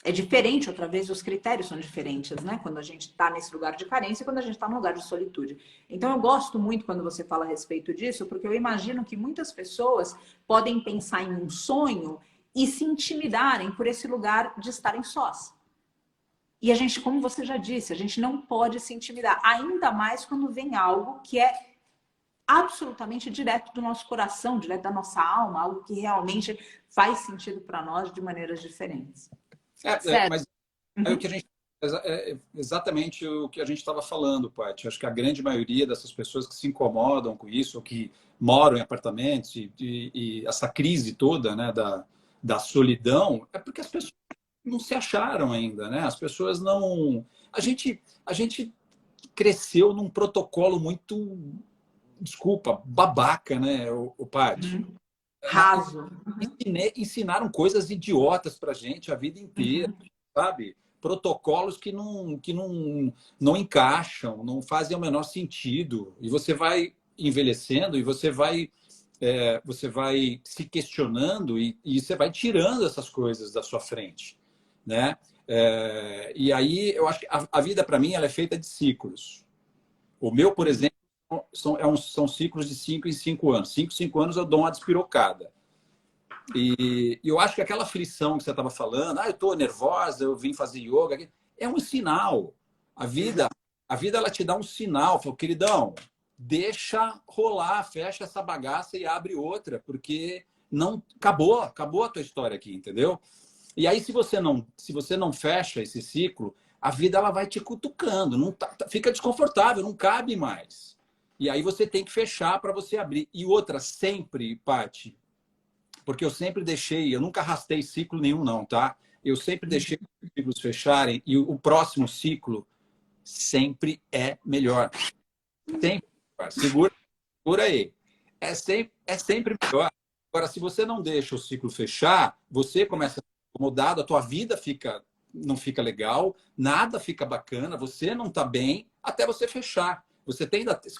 É diferente, outra vez, os critérios são diferentes, né? Quando a gente está nesse lugar de carência e quando a gente está no lugar de solitude. Então, eu gosto muito quando você fala a respeito disso, porque eu imagino que muitas pessoas podem pensar em um sonho e se intimidarem por esse lugar de estarem sós. E a gente, como você já disse, a gente não pode se intimidar, ainda mais quando vem algo que é absolutamente direto do nosso coração, direto da nossa alma, algo que realmente faz sentido para nós de maneiras diferentes. Certo? Mas é o que a gente é exatamente o que a gente estava falando, Paty. Acho que a grande maioria dessas pessoas que se incomodam com isso, ou que moram em apartamentos e essa crise toda, né, da solidão, é porque as pessoas não se acharam ainda, né? As pessoas não. A gente cresceu num protocolo muito, desculpa, babaca, né, o Paty? Raso. Ensinaram coisas idiotas para gente a vida inteira, sabe? Protocolos que não encaixam, não fazem o menor sentido. E você vai envelhecendo e você vai se questionando e você vai tirando essas coisas da sua frente, né? E aí eu acho que a vida para mim ela é feita de ciclos. O meu, por exemplo, são ciclos de 5 em 5 anos. 5 anos eu dou uma despirocada. E eu acho que aquela aflição que você estava falando, eu estou nervosa, eu vim fazer yoga, é um sinal. A vida, a vida ela te dá um sinal. Fala, queridão, deixa rolar, fecha essa bagaça e abre outra, porque não acabou a tua história aqui, entendeu? E aí, se você não fecha esse ciclo, a vida ela vai te cutucando, não fica desconfortável, não cabe mais. E aí você tem que fechar para você abrir. E outra, sempre, Paty, porque eu sempre deixei, eu nunca arrastei ciclo nenhum, não, tá? Eu sempre deixei os ciclos fecharem e o próximo ciclo sempre é melhor. Sempre. Segura aí. É sempre melhor. Agora, se você não deixa o ciclo fechar, você começa a ficar incomodado, a tua vida não fica legal, nada fica bacana, você não está bem até você fechar.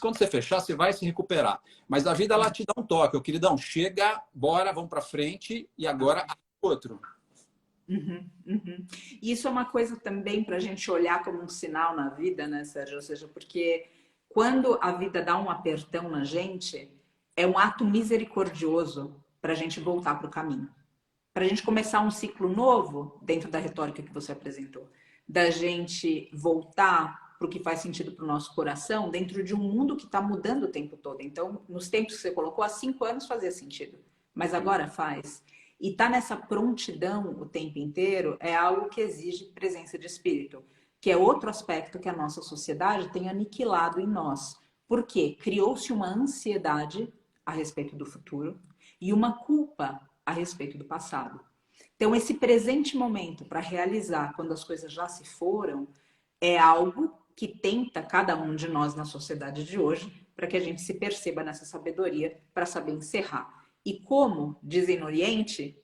Quando você fechar, você vai se recuperar. Mas a vida ela te dá um toque. Queridão, chega, bora, vamos para frente e agora outro. E isso é uma coisa também para a gente olhar como um sinal na vida, né, Sérgio? Ou seja, porque quando a vida dá um apertão na gente, é um ato misericordioso para a gente voltar para o caminho. Para a gente começar um ciclo novo, dentro da retórica que você apresentou, da gente voltar para o que faz sentido para o nosso coração, dentro de um mundo que está mudando o tempo todo. Então, nos tempos que você colocou, há 5 anos fazia sentido, mas agora faz. E estar nessa prontidão o tempo inteiro é algo que exige presença de espírito, que é outro aspecto que a nossa sociedade tem aniquilado em nós. Por quê? Criou-se uma ansiedade a respeito do futuro e uma culpa a respeito do passado. Então, esse presente momento para realizar quando as coisas já se foram é algo que tenta cada um de nós na sociedade de hoje para que a gente se perceba nessa sabedoria para saber encerrar. E como dizem no Oriente,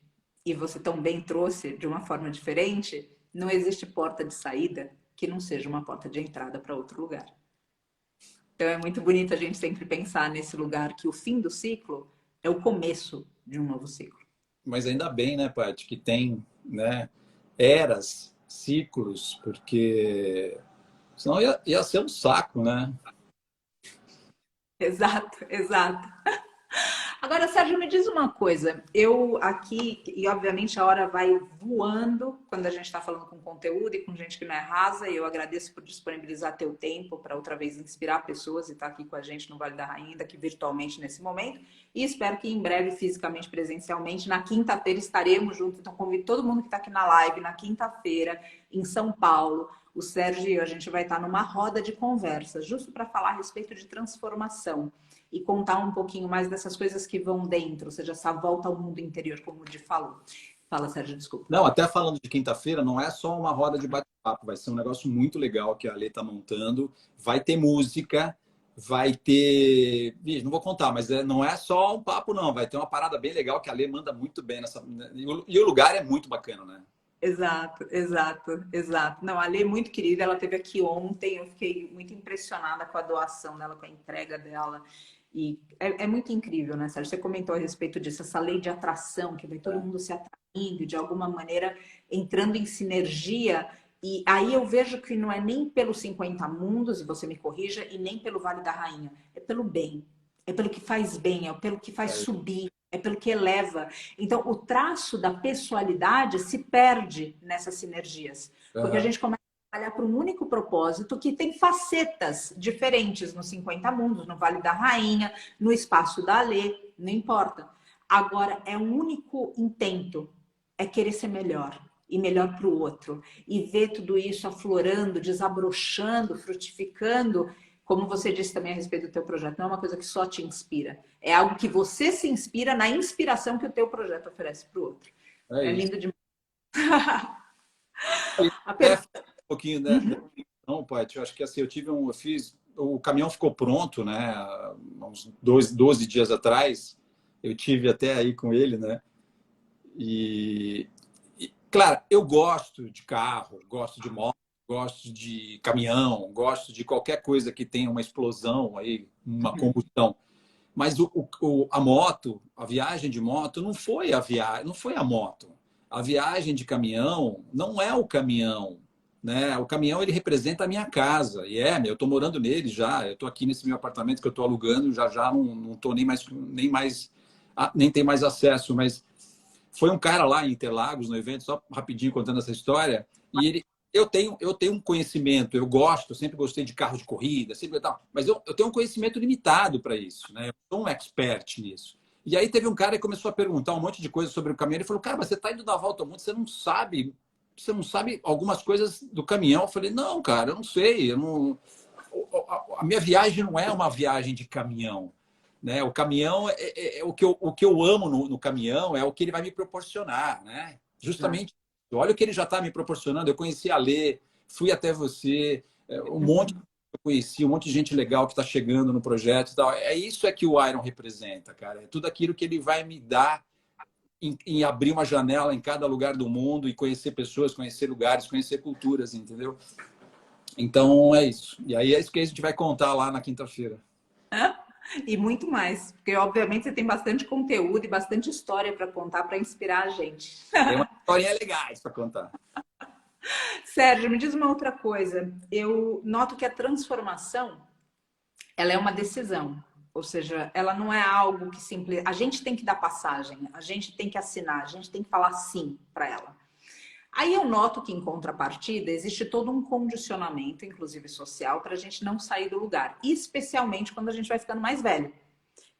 e você tão bem trouxe de uma forma diferente, não existe porta de saída que não seja uma porta de entrada para outro lugar. Então é muito bonito a gente sempre pensar nesse lugar que o fim do ciclo é o começo de um novo ciclo. Mas ainda bem, né, Paty, que tem, né, eras, ciclos, porque senão ia ser um saco, né? Exato, exato. Agora, Sérgio, me diz uma coisa. Eu aqui, e obviamente a hora vai voando quando a gente está falando com conteúdo e com gente que não é rasa, e eu agradeço por disponibilizar teu tempo para outra vez inspirar pessoas e estar aqui com a gente no Vale da Rainha, aqui virtualmente nesse momento. E espero que em breve, fisicamente, presencialmente, na quinta-feira estaremos juntos. Então, convido todo mundo que está aqui na live, na quinta-feira, em São Paulo. O Sérgio e eu, a gente vai estar numa roda de conversa, justo para falar a respeito de transformação e contar um pouquinho mais dessas coisas que vão dentro, ou seja, essa volta ao mundo interior, como o Di falou. Fala, Sérgio, desculpa. Não, até falando de quinta-feira, não é só uma roda de bate-papo, vai ser um negócio muito legal que a Ale está montando. Vai ter música, vai ter. Não vou contar, mas não é só um papo, não. Vai ter uma parada bem legal que a Ale manda muito bem nessa. E o lugar é muito bacana, né? Exato, exato, exato. Não, a Lê é muito querida, ela esteve aqui ontem, eu fiquei muito impressionada com a doação dela, com a entrega dela. E é muito incrível, né, Sérgio? Você comentou a respeito disso, essa lei de atração, que vai todo mundo se atraindo, de alguma maneira entrando em sinergia. E aí eu vejo que não é nem pelos 50 mundos, e você me corrija, e nem pelo Vale da Rainha, é pelo bem. É pelo que faz bem, é pelo que faz subir, é pelo que eleva. Então, o traço da pessoalidade se perde nessas sinergias. Porque a gente começa a trabalhar para um único propósito que tem facetas diferentes nos 50 mundos, no Vale da Rainha, no espaço da Alê, não importa. Agora, é um único intento, é querer ser melhor. E melhor para o outro. E ver tudo isso aflorando, desabrochando, frutificando. Como você disse também a respeito do teu projeto, não é uma coisa que só te inspira. É algo que você se inspira na inspiração que o teu projeto oferece para o outro. É lindo demais. É um pouquinho, né? Não, Paty, eu acho que assim, eu fiz, o caminhão ficou pronto, né? Uns 12 dias atrás, eu tive até aí com ele, né? Claro, eu gosto de carro, gosto de moto, gosto de caminhão, gosto de qualquer coisa que tenha uma explosão aí, uma combustão. Mas a moto, a viagem de moto, não foi a viagem, não foi a moto. A viagem de caminhão não é o caminhão, né? O caminhão ele representa a minha casa e eu estou morando nele já. Eu estou aqui nesse meu apartamento que eu estou alugando, já não estou nem tem mais acesso. Mas foi um cara lá em Interlagos no evento, só rapidinho contando essa história, e eu tenho um conhecimento, eu sempre gostei de carro de corrida, sempre tal, mas eu tenho um conhecimento limitado para isso, né? Eu sou um expert nisso. E aí teve um cara que começou a perguntar um monte de coisa sobre o caminhão. Ele falou, cara, mas você está indo dar a volta ao mundo, você não sabe algumas coisas do caminhão. Eu falei, não, cara, eu não sei. A minha viagem não é uma viagem de caminhão. Né? O caminhão o que eu amo no caminhão é o que ele vai me proporcionar, né? Justamente, olha o que ele já está me proporcionando. Eu conheci a Lê, fui até você, um monte que eu conheci, um monte de gente legal que está chegando no projeto e tal. Isso que o Iron representa, cara. É tudo aquilo que ele vai me dar em abrir uma janela em cada lugar do mundo e conhecer pessoas, conhecer lugares, conhecer culturas, entendeu? Então é isso. E aí é isso que a gente vai contar lá na quinta-feira. E muito mais, porque obviamente você tem bastante conteúdo e bastante história para contar para inspirar a gente. Tem uma historinha legais para contar. Sérgio, me diz uma outra coisa. Eu noto que a transformação, ela é uma decisão. Ou seja, ela não é algo que simplesmente... A gente tem que dar passagem, a gente tem que assinar, a gente tem que falar sim para ela. Aí eu noto que, em contrapartida, existe todo um condicionamento, inclusive social, para a gente não sair do lugar. Especialmente quando a gente vai ficando mais velho.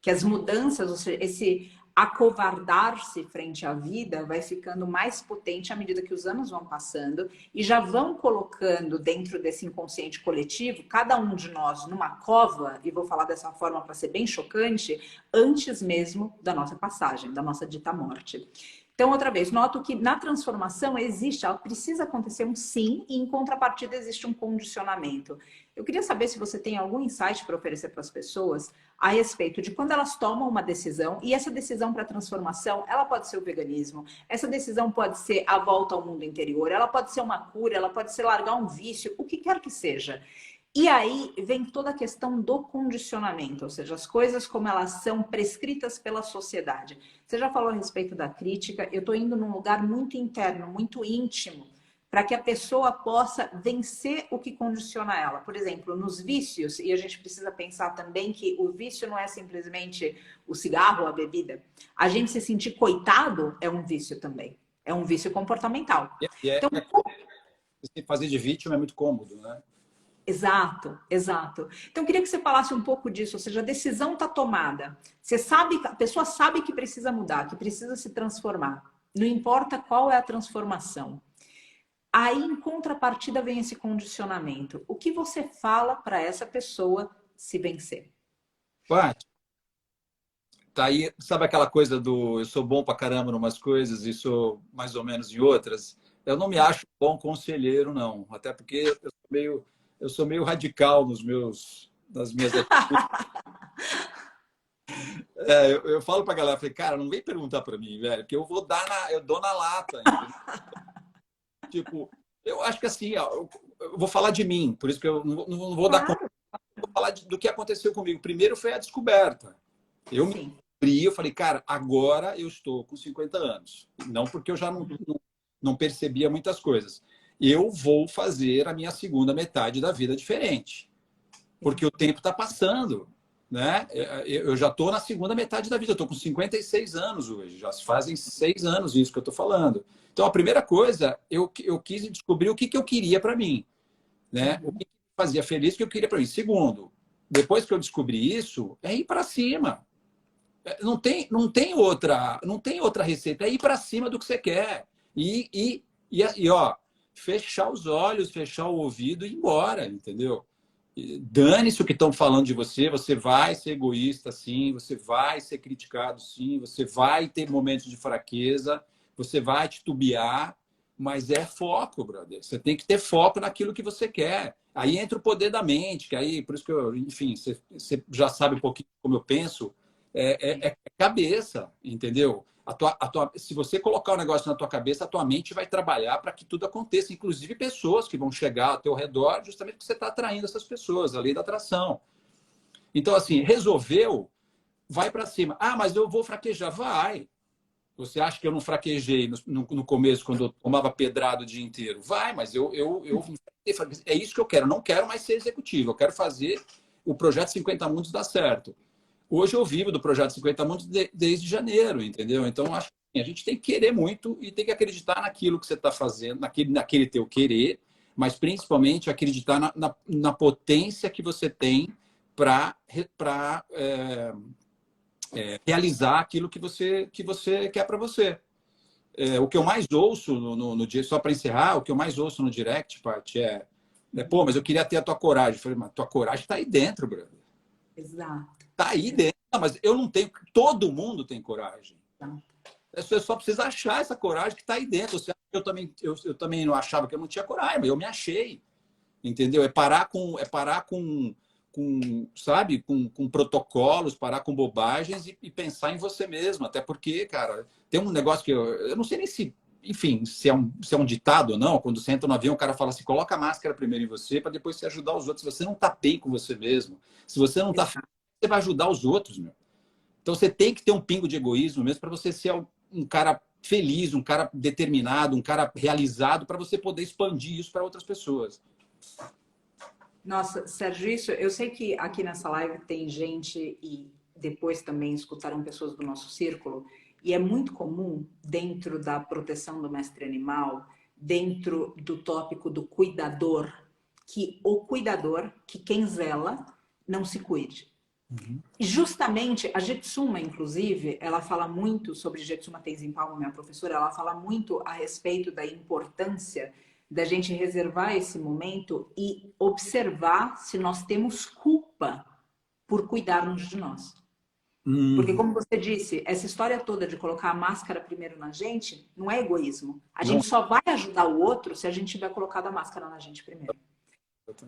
Que as mudanças, ou seja, esse acovardar-se frente à vida vai ficando mais potente à medida que os anos vão passando e já vão colocando dentro desse inconsciente coletivo, cada um de nós numa cova, e vou falar dessa forma para ser bem chocante, antes mesmo da nossa passagem, da nossa dita morte. Então, outra vez, noto que na transformação ela precisa acontecer um sim e em contrapartida existe um condicionamento. Eu queria saber se você tem algum insight para oferecer para as pessoas a respeito de quando elas tomam uma decisão, e essa decisão para transformação, ela pode ser o veganismo, essa decisão pode ser a volta ao mundo interior, ela pode ser uma cura, ela pode ser largar um vício, o que quer que seja. E aí vem toda a questão do condicionamento, ou seja, as coisas como elas são prescritas pela sociedade. Você já falou a respeito da crítica, eu estou indo num lugar muito interno, muito íntimo, para que a pessoa possa vencer o que condiciona ela. Por exemplo, nos vícios, e a gente precisa pensar também que o vício não é simplesmente o cigarro ou a bebida. A gente se sentir coitado é um vício também. É um vício comportamental. Então, Se fazer de vítima é muito cômodo, né? exato, exato. Então, eu queria que você falasse um pouco disso, ou seja, a decisão está tomada. Você sabe, a pessoa sabe que precisa mudar, que precisa se transformar. Não importa qual é a transformação. Aí, em contrapartida, vem esse condicionamento. O que você fala para essa pessoa se vencer? Paty, tá aí, sabe aquela coisa do eu sou bom pra caramba em umas coisas e sou mais ou menos em outras? Eu não me acho bom conselheiro, não. Até porque eu sou meio radical nas minhas atitudes. Eu falo pra galera, falei, cara, não vem perguntar pra mim, velho, que eu dou na lata, entendeu? Tipo, eu acho que assim, ó, eu vou falar de mim, por isso que eu não vou dar conta, Claro, vou falar do que aconteceu comigo. Primeiro foi a descoberta. Eu me sim. descobri, eu falei, cara, agora eu estou com 50 anos. Não porque eu já não percebia muitas coisas. Eu vou fazer a minha segunda metade da vida diferente. Porque o tempo está passando. Né? Eu já estou na segunda metade da vida, eu estou com 56 anos hoje, já se fazem 6 anos isso que eu estou falando. Então, a primeira coisa, eu quis descobrir o que eu queria para mim, né? O que me fazia feliz, o que eu queria para mim. Segundo, depois que eu descobri isso, é ir para cima. Não tem outra receita, é ir para cima do que você quer. Ó, fechar os olhos, fechar o ouvido e ir embora, entendeu? Dane-se o que estão falando de você, você vai ser egoísta, sim, você vai ser criticado, sim, você vai ter momentos de fraqueza, você vai titubear, mas é foco, brother. Você tem que ter foco naquilo que você quer. Aí entra o poder da mente, que aí, por isso que eu, enfim, você já sabe um pouquinho como eu penso, é cabeça, entendeu? Se você colocar o negócio na tua cabeça, a tua mente vai trabalhar para que tudo aconteça, inclusive pessoas que vão chegar ao teu redor, justamente porque você está atraindo essas pessoas, a lei da atração. Então, assim, resolveu, vai para cima. Ah, mas eu vou fraquejar. Vai. Você acha que eu não fraquejei no começo, quando eu tomava pedrado o dia inteiro? Vai, mas é isso que eu quero. Eu não quero mais ser executivo. Eu quero fazer o projeto 50 Mundos dar certo. Hoje eu vivo do projeto 50 Mundos desde janeiro, entendeu? Então, acho que a gente tem que querer muito e tem que acreditar naquilo que você está fazendo, naquele teu querer, mas principalmente acreditar na potência que você tem para realizar aquilo que você quer para você. O que eu mais ouço no dia, só para encerrar, o que eu mais ouço no direct, Paty, pô, mas eu queria ter a tua coragem. Eu falei, mas tua coragem está aí dentro, brother. Exato. Está aí dentro. Não, mas eu não tenho. Todo mundo tem coragem. Exato. Você só precisa achar essa coragem que está aí dentro. Eu também não achava que eu não tinha coragem, mas eu me achei. Entendeu? Sabe, com protocolos, parar com bobagens e pensar em você mesmo. Até porque, cara, tem um negócio que eu não sei nem se, enfim, se é um ditado ou não. Quando você entra no avião, o cara fala assim: coloca a máscara primeiro em você para depois você ajudar os outros. Se você não está bem com você mesmo, se você não está, você vai ajudar os outros, meu. Então você tem que ter um pingo de egoísmo mesmo para você ser um cara feliz, um cara determinado, um cara realizado, para você poder expandir isso para outras pessoas. Nossa, Sérgio, isso, eu sei que aqui nessa live tem gente e depois também escutarão pessoas do nosso círculo, e é muito comum dentro da proteção do mestre animal, dentro do tópico do cuidador, que o cuidador, que quem zela, não se cuide. E justamente a Jetsuma, inclusive, ela fala muito sobre Jetsuma Tenzin Palmo, minha professora, ela fala muito a respeito da importância da gente reservar esse momento e observar se nós temos culpa por cuidarmos de nós. Porque, Uhum. como você disse, essa história toda de colocar a máscara primeiro na gente não é egoísmo. A Não, gente só vai ajudar o outro se a gente tiver colocado a máscara na gente primeiro.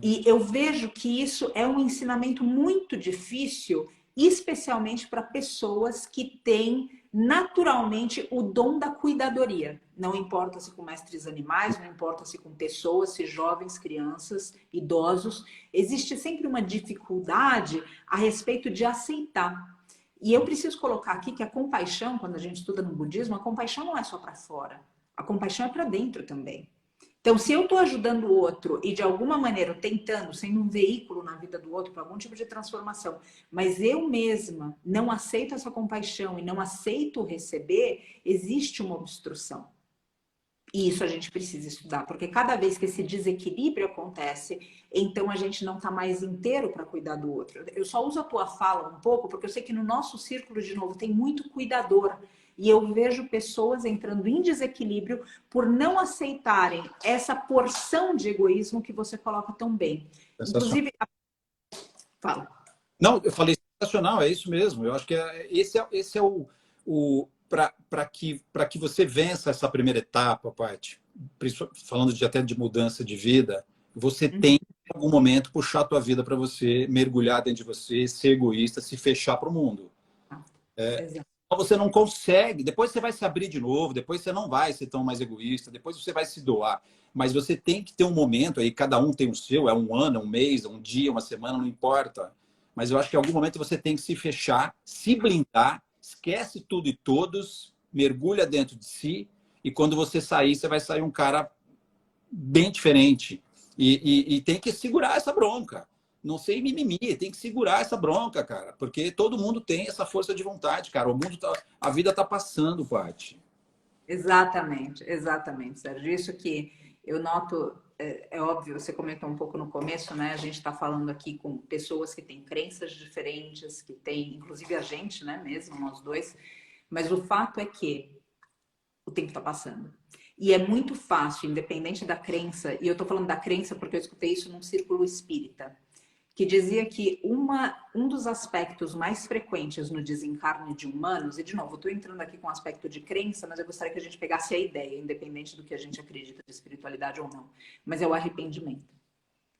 E exatamente. eu vejo que isso é um ensinamento muito difícil, especialmente para pessoas que têm naturalmente o dom da cuidadoria. Não importa se com mestres animais, não importa se com pessoas, se jovens, crianças, idosos, existe sempre uma dificuldade a respeito de aceitar. E eu preciso colocar aqui que a compaixão, quando a gente estuda no budismo, a compaixão não é só para fora, a compaixão é para dentro também. Então, se eu estou ajudando o outro e de alguma maneira tentando, sendo um veículo na vida do outro para algum tipo de transformação, mas eu mesma não aceito essa compaixão e não aceito receber, existe uma obstrução. E isso a gente precisa estudar, porque cada vez que esse desequilíbrio acontece, então a gente não está mais inteiro para cuidar do outro. Eu só uso a tua fala um pouco, porque eu sei que no nosso círculo, de novo, tem muito cuidador. E eu vejo pessoas entrando em desequilíbrio por não aceitarem essa porção de egoísmo que você coloca tão bem. Sensacional. Inclusive, fala. Não, eu falei sensacional, é isso mesmo. Eu acho que esse é o para que você vença essa primeira etapa, Paty, falando até de mudança de vida, você tem em algum momento puxar a tua vida para você, mergulhar dentro de você, ser egoísta, se fechar para o mundo. Você não consegue, depois você vai se abrir de novo, depois você não vai ser tão mais egoísta, depois você vai se doar. Mas você tem que ter um momento aí, cada um tem o seu, é um ano, um mês, um dia, uma semana, não importa. Mas eu acho que em algum momento você tem que se fechar, se blindar, esquece tudo e todos, mergulha dentro de si, e quando você sair, você vai sair um cara bem diferente. E tem que segurar essa bronca. Não sei mimimi, tem que segurar essa bronca, cara. Porque todo mundo tem essa força de vontade, cara. O mundo tá, a vida tá passando, Paty. Exatamente, exatamente, Sérgio. Isso que eu noto, é óbvio, você comentou um pouco no começo, né? A gente está falando aqui com pessoas que têm crenças diferentes, que têm, inclusive a gente, né? Mesmo nós dois. Mas o fato é que o tempo está passando. E é muito fácil, independente da crença, e eu estou falando da crença porque eu escutei isso num círculo espírita, que dizia que um dos aspectos mais frequentes no desencarne de humanos, e de novo, eu estou entrando aqui com o aspecto de crença, mas eu gostaria que a gente pegasse a ideia, independente do que a gente acredita de espiritualidade ou não, mas é o arrependimento.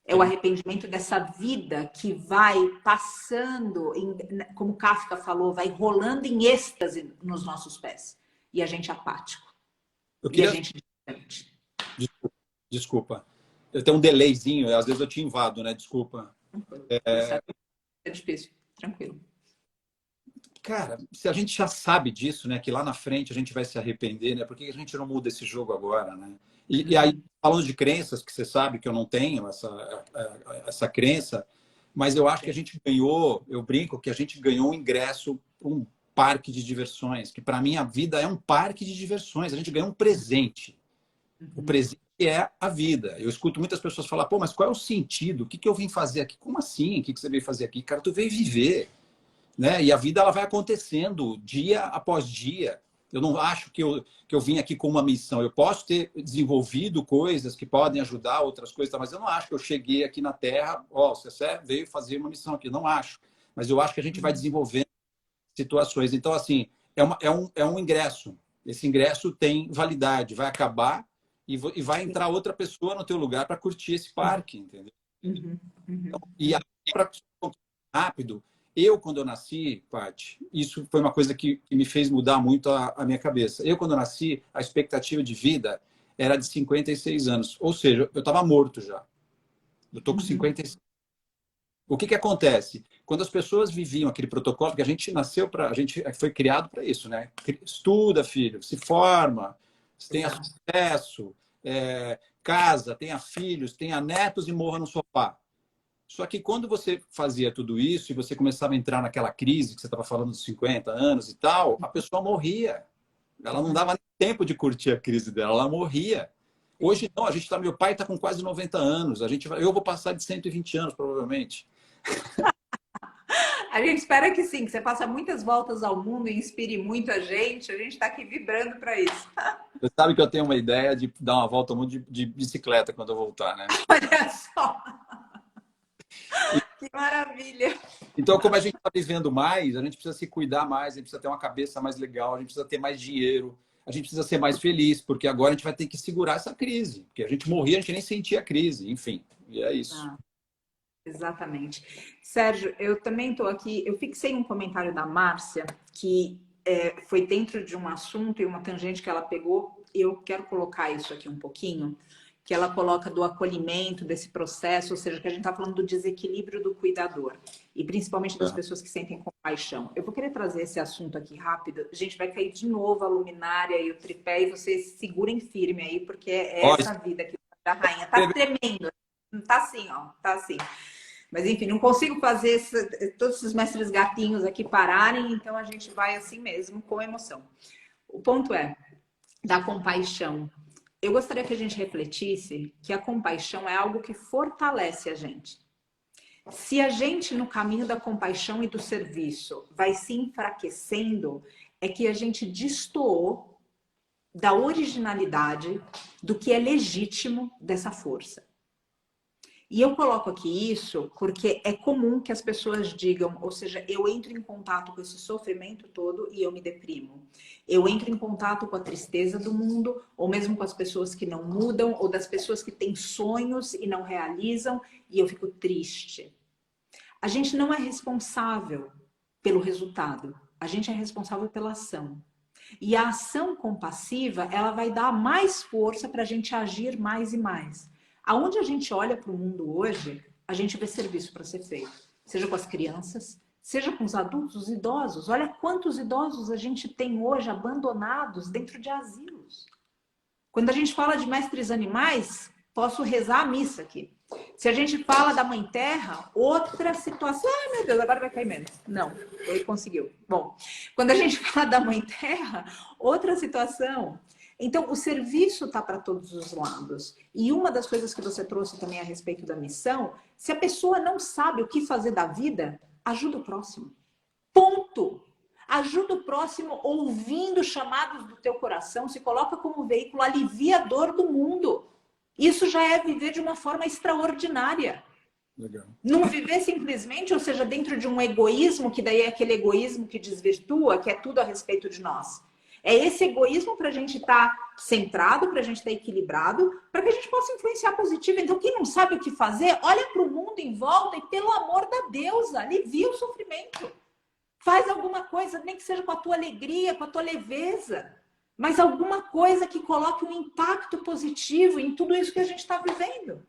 É o arrependimento dessa vida que vai passando, como Kafka falou, vai rolando em êxtase nos nossos pés. E a gente é apático. E a gente distante. Desculpa. Eu tenho um delayzinho, às vezes eu te invado, né? Desculpa. É difícil, tranquilo. Cara, se a gente já sabe disso, né? Que lá na frente a gente vai se arrepender, né? Por que a gente não muda esse jogo agora, né? E aí, falando de crenças, que você sabe que eu não tenho essa crença, mas eu acho que a gente ganhou, eu brinco que a gente ganhou um ingresso para um parque de diversões, que para mim a vida é um parque de diversões, a gente ganhou um presente. O presente é a vida. Eu escuto muitas pessoas falar, pô, mas qual é o sentido? O que eu vim fazer aqui? Como assim? O que você veio fazer aqui? Cara, tu veio viver. Né? E a vida ela vai acontecendo dia após dia. Eu não acho que eu vim aqui com uma missão. Eu posso ter desenvolvido coisas que podem ajudar outras coisas, mas eu não acho que eu cheguei aqui na Terra, ó, você veio fazer uma missão aqui. Não acho. Mas eu acho que a gente vai desenvolvendo situações. Então, assim, é um ingresso. Esse ingresso tem validade, vai acabar e vai entrar outra pessoa no teu lugar para curtir esse parque, entendeu? E para rápido, quando eu nasci, Paty, isso foi uma coisa que me fez mudar muito a minha cabeça. Quando eu nasci, a expectativa de vida era de 56 anos. Ou seja, eu estava morto já. Eu estou com 56. O que acontece? Quando as pessoas viviam aquele protocolo, porque a gente nasceu para, a gente foi criado para isso, né? Estuda, filho, se forma, tenha sucesso, casa, tenha filhos, tenha netos e morra no sofá. Só que quando você fazia tudo isso e você começava a entrar naquela crise que você estava falando dos 50 anos e tal, a pessoa morria. Ela não dava nem tempo de curtir a crise dela, ela morria. Hoje não, meu pai está com quase 90 anos, eu vou passar de 120 anos provavelmente. A gente espera que sim, que você faça muitas voltas ao mundo e inspire muito a gente está aqui vibrando para isso. Você sabe que eu tenho uma ideia de dar uma volta ao mundo de bicicleta quando eu voltar, né? Olha só! Que maravilha! Então, como a gente está vivendo mais, a gente precisa se cuidar mais, a gente precisa ter uma cabeça mais legal, a gente precisa ter mais dinheiro, a gente precisa ser mais feliz, porque agora a gente vai ter que segurar essa crise. Porque a gente morria, a gente nem sentia a crise, enfim. E é isso. Exatamente. Sérgio, eu também estou aqui, eu fixei um comentário da Márcia que foi dentro de um assunto e uma tangente que ela pegou, eu quero colocar isso aqui um pouquinho, que ela coloca do acolhimento desse processo, ou seja, que a gente está falando do desequilíbrio do cuidador, e principalmente das pessoas que sentem compaixão. Eu vou querer trazer esse assunto aqui rápido, a gente vai cair de novo a luminária e o tripé, e vocês segurem firme aí, porque é essa vida aqui da rainha. Tá tremendo, tá assim, ó, tá assim. Mas, enfim, não consigo fazer todos esses mestres gatinhos aqui pararem, então a gente vai assim mesmo, com emoção. O ponto é, da compaixão. Eu gostaria que a gente refletisse que a compaixão é algo que fortalece a gente. Se a gente, no caminho da compaixão e do serviço, vai se enfraquecendo, é que a gente destoou da originalidade, do que é legítimo dessa força. E eu coloco aqui isso porque é comum que as pessoas digam, ou seja, eu entro em contato com esse sofrimento todo e eu me deprimo. Eu entro em contato com a tristeza do mundo, ou mesmo com as pessoas que não mudam, ou das pessoas que têm sonhos e não realizam, e eu fico triste. A gente não é responsável pelo resultado, a gente é responsável pela ação. E a ação compassiva, ela vai dar mais força para a gente agir mais e mais. Aonde a gente olha para o mundo hoje, a gente vê serviço para ser feito. Seja com as crianças, seja com os adultos, os idosos. Olha quantos idosos a gente tem hoje abandonados dentro de asilos. Quando a gente fala de mestres animais, posso rezar a missa aqui. Se a gente fala da Mãe Terra, outra situação. Ai, meu Deus, agora vai cair menos. Não, ele conseguiu. Bom, quando a gente fala da Mãe Terra, outra situação. Então, o serviço está para todos os lados. E uma das coisas que você trouxe também a respeito da missão, se a pessoa não sabe o que fazer da vida, ajuda o próximo. Ponto! Ajuda o próximo ouvindo os chamados do teu coração, se coloca como veículo, alivia a dor do mundo. Isso já é viver de uma forma extraordinária. Legal. Não viver simplesmente, ou seja, dentro de um egoísmo, que daí é aquele egoísmo que desvirtua, que é tudo a respeito de nós. É esse egoísmo para a gente estar centrado, para a gente estar equilibrado, para que a gente possa influenciar positivo. Então, quem não sabe o que fazer, olha para o mundo em volta e, pelo amor da deusa, alivia o sofrimento. Faz alguma coisa, nem que seja com a tua alegria, com a tua leveza, mas alguma coisa que coloque um impacto positivo em tudo isso que a gente está vivendo.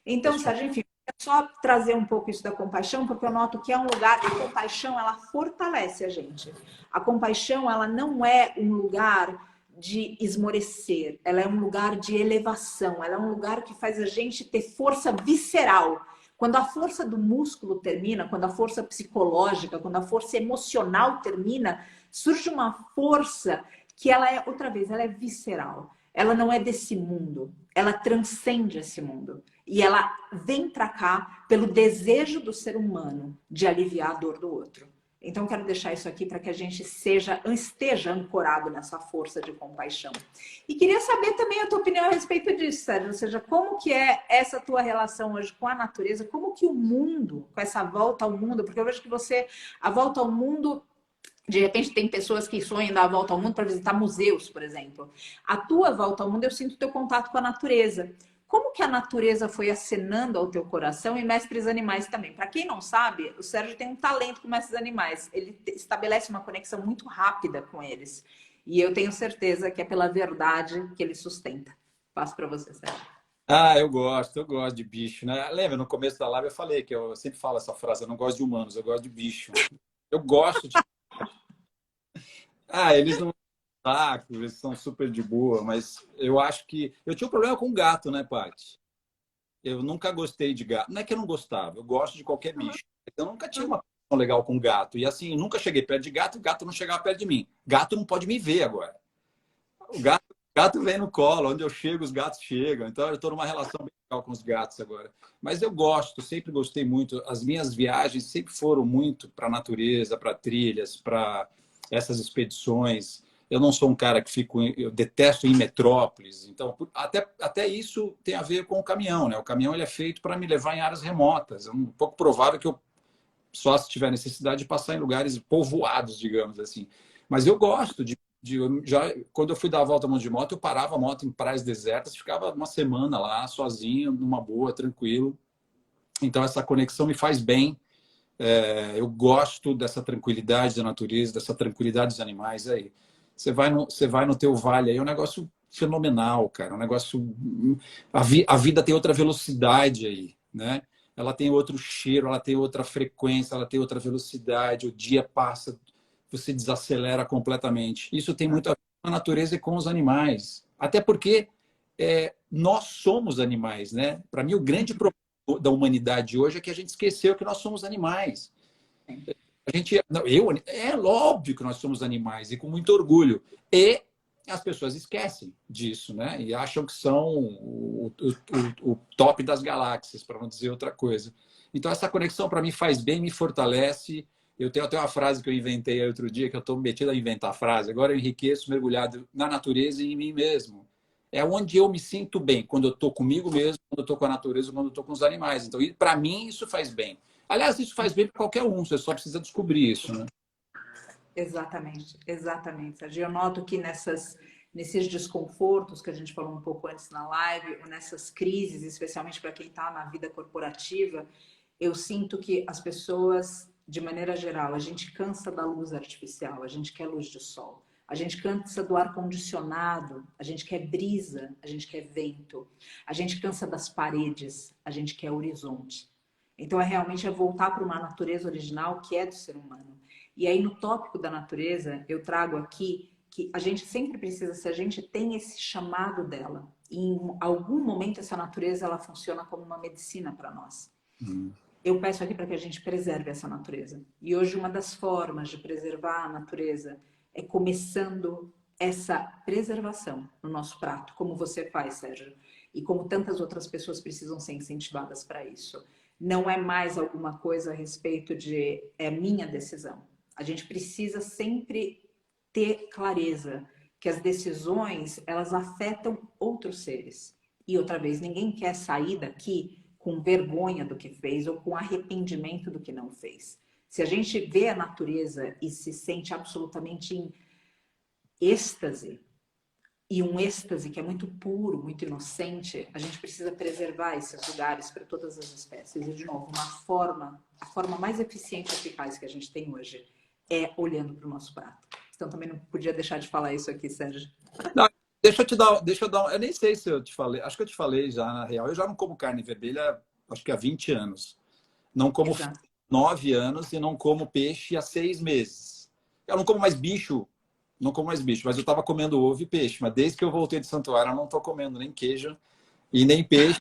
Então, Sérgio, enfim, é só trazer um pouco isso da compaixão, porque eu noto que é um lugar, a compaixão, ela fortalece a gente. A compaixão, ela não é um lugar de esmorecer, ela é um lugar de elevação, ela é um lugar que faz a gente ter força visceral. Quando a força do músculo termina, quando a força psicológica, quando a força emocional termina, surge uma força que ela é, outra vez, ela é visceral. Ela não é desse mundo, ela transcende esse mundo. E ela vem para cá pelo desejo do ser humano de aliviar a dor do outro. Então, eu quero deixar isso aqui para que a gente esteja ancorado nessa força de compaixão. E queria saber também a tua opinião a respeito disso, Sérgio. Ou seja, como que é essa tua relação hoje com a natureza? Como que o mundo, com essa volta ao mundo, porque eu vejo que você, a volta ao mundo, de repente tem pessoas que sonham em dar a volta ao mundo para visitar museus, por exemplo. A tua volta ao mundo, eu sinto o teu contato com a natureza. Como que a natureza foi acenando ao teu coração e mestres animais também? Para quem não sabe, o Sérgio tem um talento com mestres animais. Ele estabelece uma conexão muito rápida com eles. E eu tenho certeza que é pela verdade que ele sustenta. Passo para você, Sérgio. Ah, eu gosto de bicho, né? Lembra, no começo da live eu falei que eu sempre falo essa frase, eu não gosto de humanos, eu gosto de bicho. Eu gosto de... Ah, eles não sacos, eles são super de boa, mas eu acho que... Eu tinha um problema com gato, né, Paty? Eu nunca gostei de gato. Não é que eu não gostava, eu gosto de qualquer bicho. Eu nunca tive uma relação legal com gato. E assim, nunca cheguei perto de gato e o gato não chegava perto de mim. Gato não pode me ver agora. O gato vem no colo, onde eu chego, os gatos chegam. Então eu estou numa relação bem legal com os gatos agora. Mas eu gosto, sempre gostei muito. As minhas viagens sempre foram muito para a natureza, para trilhas, para essas expedições. Eu não sou um cara que fico... Eu detesto ir em metrópoles. Então, até isso tem a ver com o caminhão, né? O caminhão ele é feito para me levar em áreas remotas. É um pouco provável que eu só se tiver necessidade de passar em lugares povoados, digamos assim. Mas eu gosto quando eu fui dar a volta ao mundo de moto, eu parava a moto em praias desertas, ficava uma semana lá, sozinho, numa boa, tranquilo. Então, essa conexão me faz bem. Eu gosto dessa tranquilidade da natureza, dessa tranquilidade dos animais aí. Você vai no teu vale aí, é um negócio fenomenal, cara. É um negócio. A vida tem outra velocidade aí, né? Ela tem outro cheiro, ela tem outra frequência, ela tem outra velocidade. O dia passa, você desacelera completamente. Isso tem muito a ver com a natureza e com os animais. Até porque nós somos animais, né? Para mim, o grande problema da humanidade hoje é que a gente esqueceu que nós somos animais. A gente, não, é óbvio que nós somos animais e com muito orgulho. E as pessoas esquecem disso, né? E acham que são o top das galáxias, para não dizer outra coisa. Então, essa conexão, para mim, faz bem, me fortalece. Eu tenho até uma frase que eu inventei outro dia, que eu estou metido a inventar frase. Agora eu enriqueço mergulhado na natureza e em mim mesmo. É onde eu me sinto bem, quando eu estou comigo mesmo, quando eu estou com a natureza, quando eu estou com os animais. Então, para mim, isso faz bem. Aliás, isso faz bem para qualquer um, você só precisa descobrir isso, né? Exatamente, exatamente, Sérgio. Eu noto que nesses desconfortos que a gente falou um pouco antes na live, ou nessas crises, especialmente para quem está na vida corporativa, eu sinto que as pessoas, de maneira geral, a gente cansa da luz artificial, a gente quer luz de sol. A gente cansa do ar-condicionado, a gente quer brisa, a gente quer vento. A gente cansa das paredes, a gente quer horizonte. Então, realmente voltar para uma natureza original que é do ser humano. E aí, no tópico da natureza, eu trago aqui que a gente sempre precisa, se a gente tem esse chamado dela, e em algum momento essa natureza ela funciona como uma medicina para nós. Eu peço aqui para que a gente preserve essa natureza. E hoje uma das formas de preservar a natureza é começando essa preservação no nosso prato, como você faz, Sérgio, e como tantas outras pessoas precisam ser incentivadas para isso. Não é mais alguma coisa a respeito de minha decisão. A gente precisa sempre ter clareza que as decisões, elas afetam outros seres. E outra vez, ninguém quer sair daqui com vergonha do que fez ou com arrependimento do que não fez. Se a gente vê a natureza e se sente absolutamente em êxtase, e um êxtase que é muito puro, muito inocente, a gente precisa preservar esses lugares para todas as espécies. E, de novo, a forma mais eficiente e eficaz que a gente tem hoje é olhando para o nosso prato. Então, também não podia deixar de falar isso aqui, Sérgio. Não, deixa eu dar, eu nem sei se eu te falei, acho que eu te falei já, na real. Eu já não como carne vermelha, acho que há 20 anos. Não como Exato. 9 anos e não como peixe há 6 meses. Eu não como mais bicho, não como mais bicho, mas eu estava comendo ovo e peixe. Mas desde que eu voltei de Santuário, eu não estou comendo nem queijo e nem peixe.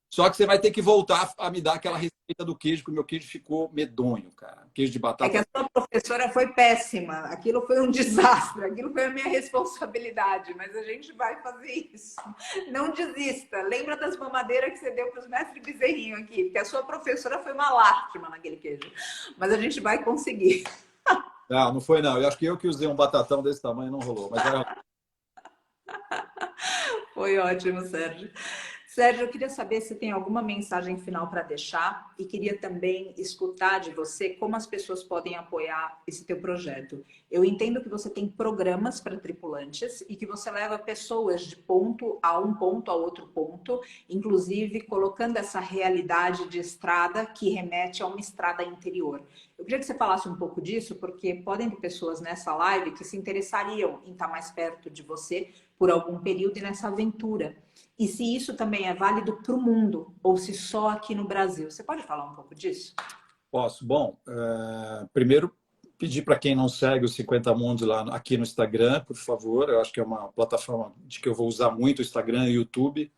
Só que você vai ter que voltar a me dar aquela receita do queijo, porque o meu queijo ficou medonho, cara. Queijo de É que batata. a sua professora foi péssima. Aquilo foi um desastre. Aquilo foi a minha responsabilidade. Mas a gente vai fazer isso. Não desista. Lembra das mamadeiras que você deu para os mestres bezerrinho aqui. Porque a sua professora foi uma lástima naquele queijo. Mas a gente vai conseguir. Não, não foi não. Eu acho que eu que usei um batatão desse tamanho não rolou. Mas era... Foi ótimo, Sérgio. Sérgio, eu queria saber se tem alguma mensagem final para deixar e queria também escutar de você como as pessoas podem apoiar esse teu projeto. Eu entendo que você tem programas para tripulantes e que você leva pessoas de ponto a um ponto a outro ponto, inclusive colocando essa realidade de estrada que remete a uma estrada interior. Eu queria que você falasse um pouco disso, porque podem ter pessoas nessa live que se interessariam em estar mais perto de você por algum período e nessa aventura. E se isso também é válido para o mundo, ou se só aqui no Brasil. Você pode falar um pouco disso? Posso. Bom, primeiro pedir para quem não segue o 50 Mundos lá aqui no Instagram, por favor. Eu acho que é uma plataforma de que eu vou usar muito, o Instagram e o YouTube.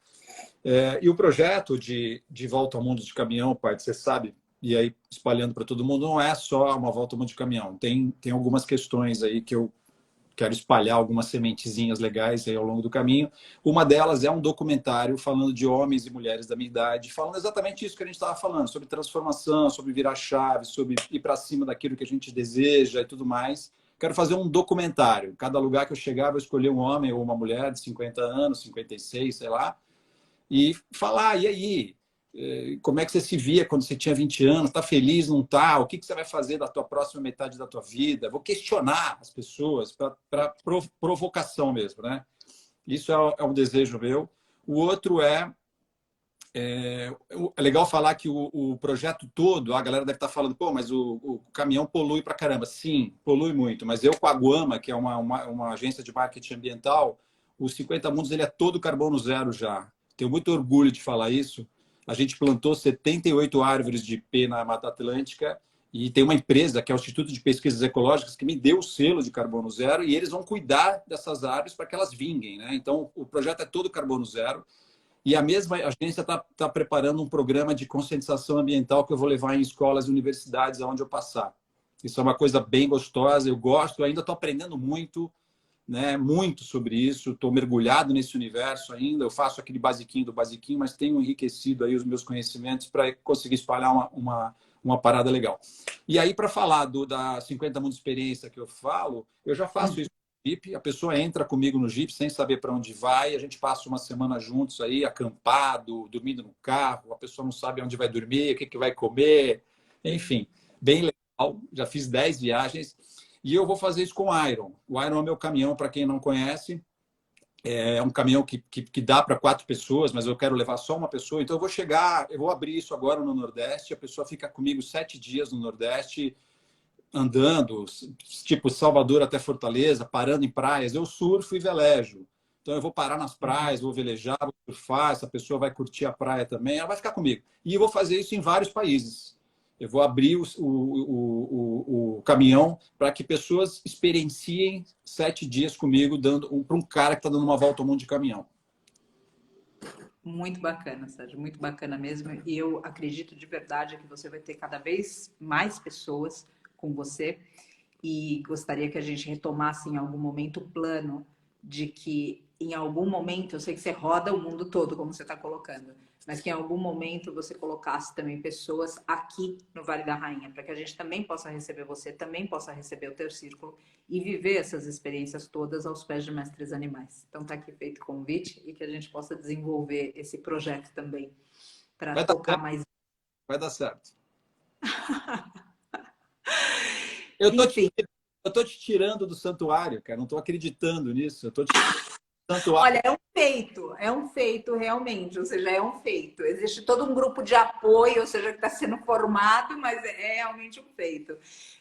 E o projeto de Volta ao Mundo de Caminhão, pai, você sabe, e aí espalhando para todo mundo, não é só uma volta ao mundo de caminhão. Tem algumas questões aí que eu quero espalhar, algumas sementezinhas legais aí ao longo do caminho. Uma delas é um documentário falando de homens e mulheres da minha idade, falando exatamente isso que a gente estava falando, sobre transformação, sobre virar chave, sobre ir para cima daquilo que a gente deseja e tudo mais. Quero fazer um documentário. Cada lugar que eu chegar, vou escolher um homem ou uma mulher de 50 anos, 56, sei lá, e falar, e aí? Como é que você se via quando você tinha 20 anos? Está feliz, não está? O que você vai fazer da tua próxima metade da tua vida? Vou questionar as pessoas para provocação mesmo, né? Isso é um desejo meu. O outro é É legal falar que o projeto todo, a galera deve estar falando, pô, mas o caminhão polui pra caramba. Sim, polui muito, mas eu com a Guama, que é uma agência de marketing ambiental, os 50 Mundos ele é todo carbono zero já. Tenho muito orgulho de falar isso. A gente plantou 78 árvores de ipê na Mata Atlântica e tem uma empresa, que é o Instituto de Pesquisas Ecológicas, que me deu o selo de carbono zero e eles vão cuidar dessas árvores para que elas vinguem, né? Então, o projeto é todo carbono zero. E a mesma agência está preparando um programa de conscientização ambiental que eu vou levar em escolas e universidades aonde eu passar. Isso é uma coisa bem gostosa, eu gosto, eu ainda estou aprendendo muito, né, muito sobre isso, estou mergulhado nesse universo ainda, eu faço aquele basiquinho do basiquinho, mas tenho enriquecido aí os meus conhecimentos para conseguir espalhar uma parada legal. E aí, para falar da 50 Mundos de Experiência que eu falo, eu já faço isso. Jeep, a pessoa entra comigo no Jeep sem saber para onde vai, a gente passa uma semana juntos aí, acampado, dormindo no carro, a pessoa não sabe onde vai dormir, o que vai comer, enfim, bem legal. Já fiz 10 viagens e eu vou fazer isso com o Iron. O Iron é meu caminhão, para quem não conhece, é um caminhão que dá para 4 pessoas, mas eu quero levar só uma pessoa, então eu vou abrir isso agora no Nordeste, a pessoa fica comigo 7 dias no Nordeste, andando, tipo Salvador até Fortaleza, parando em praias. Eu surfo e velejo. Então eu vou parar nas praias, vou velejar, vou surfar, essa pessoa vai curtir a praia também, ela vai ficar comigo. E eu vou fazer isso em vários países. Eu vou abrir o caminhão para que pessoas experienciem 7 dias comigo, dando para um cara que está dando uma volta ao mundo de caminhão. Muito bacana, Sérgio, muito bacana mesmo. E eu acredito de verdade que você vai ter cada vez mais pessoas com você e gostaria que a gente retomasse em algum momento o plano de que em algum momento, eu sei que você roda o mundo todo, como você está colocando, mas que em algum momento você colocasse também pessoas aqui no Vale da Rainha, para que a gente também possa receber você, também possa receber o teu círculo e viver essas experiências todas aos pés de mestres animais. Então está aqui feito o convite e que a gente possa desenvolver esse projeto também para tocar mais. Vai dar certo. Enfim. Eu tô te tirando do santuário, cara. Não tô acreditando nisso. Eu tô te tirando do santuário. Olha, é um feito realmente, ou seja, é um feito. Existe todo um grupo de apoio, ou seja, que está sendo formado, mas é realmente um feito.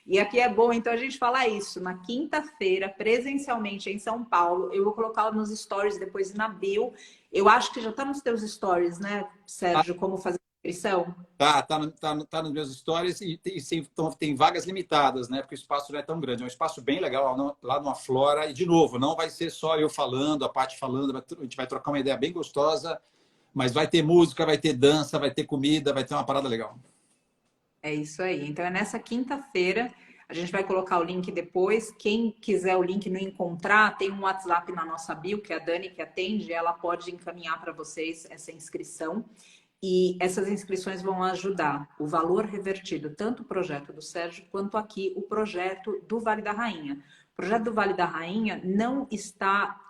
E aqui é bom, então, a gente falar isso. Na quinta-feira, presencialmente em São Paulo, eu vou colocar nos stories depois na bio. Eu acho que já está nos teus stories, né, Sérgio, como fazer inscrição? Tá nos meus stories e tem vagas limitadas, né? Porque o espaço não é tão grande. É um espaço bem legal lá numa Flora. E, de novo, não vai ser só eu falando, a Paty falando. A gente vai trocar uma ideia bem gostosa, mas vai ter música, vai ter dança, vai ter comida, vai ter uma parada legal. É isso aí. Então, é nessa quinta-feira. A gente vai colocar o link depois. Quem quiser o link não encontrar, tem um WhatsApp na nossa bio, que é a Dani que atende. Ela pode encaminhar para vocês essa inscrição. E essas inscrições vão ajudar o valor revertido, tanto o projeto do Sérgio, quanto aqui o projeto do Vale da Rainha. O projeto do Vale da Rainha não está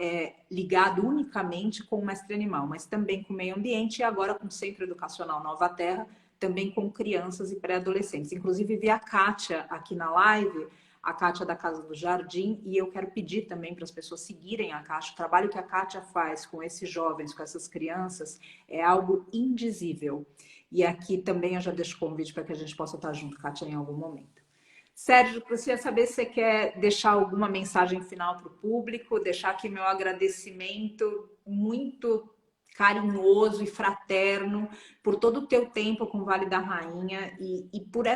ligado unicamente com o mestre animal, mas também com o meio ambiente e agora com o Centro Educacional Nova Terra, também com crianças e pré-adolescentes. Inclusive, vi a Kátia aqui na live, a Kátia da Casa do Jardim, e eu quero pedir também para as pessoas seguirem a Kátia. O trabalho que a Kátia faz com esses jovens, com essas crianças, é algo indizível. E aqui também eu já deixo o convite para que a gente possa estar junto, Kátia, em algum momento. Sérgio, eu queria saber se você quer deixar alguma mensagem final para o público, deixar aqui meu agradecimento muito carinhoso e fraterno por todo o teu tempo com o Vale da Rainha e por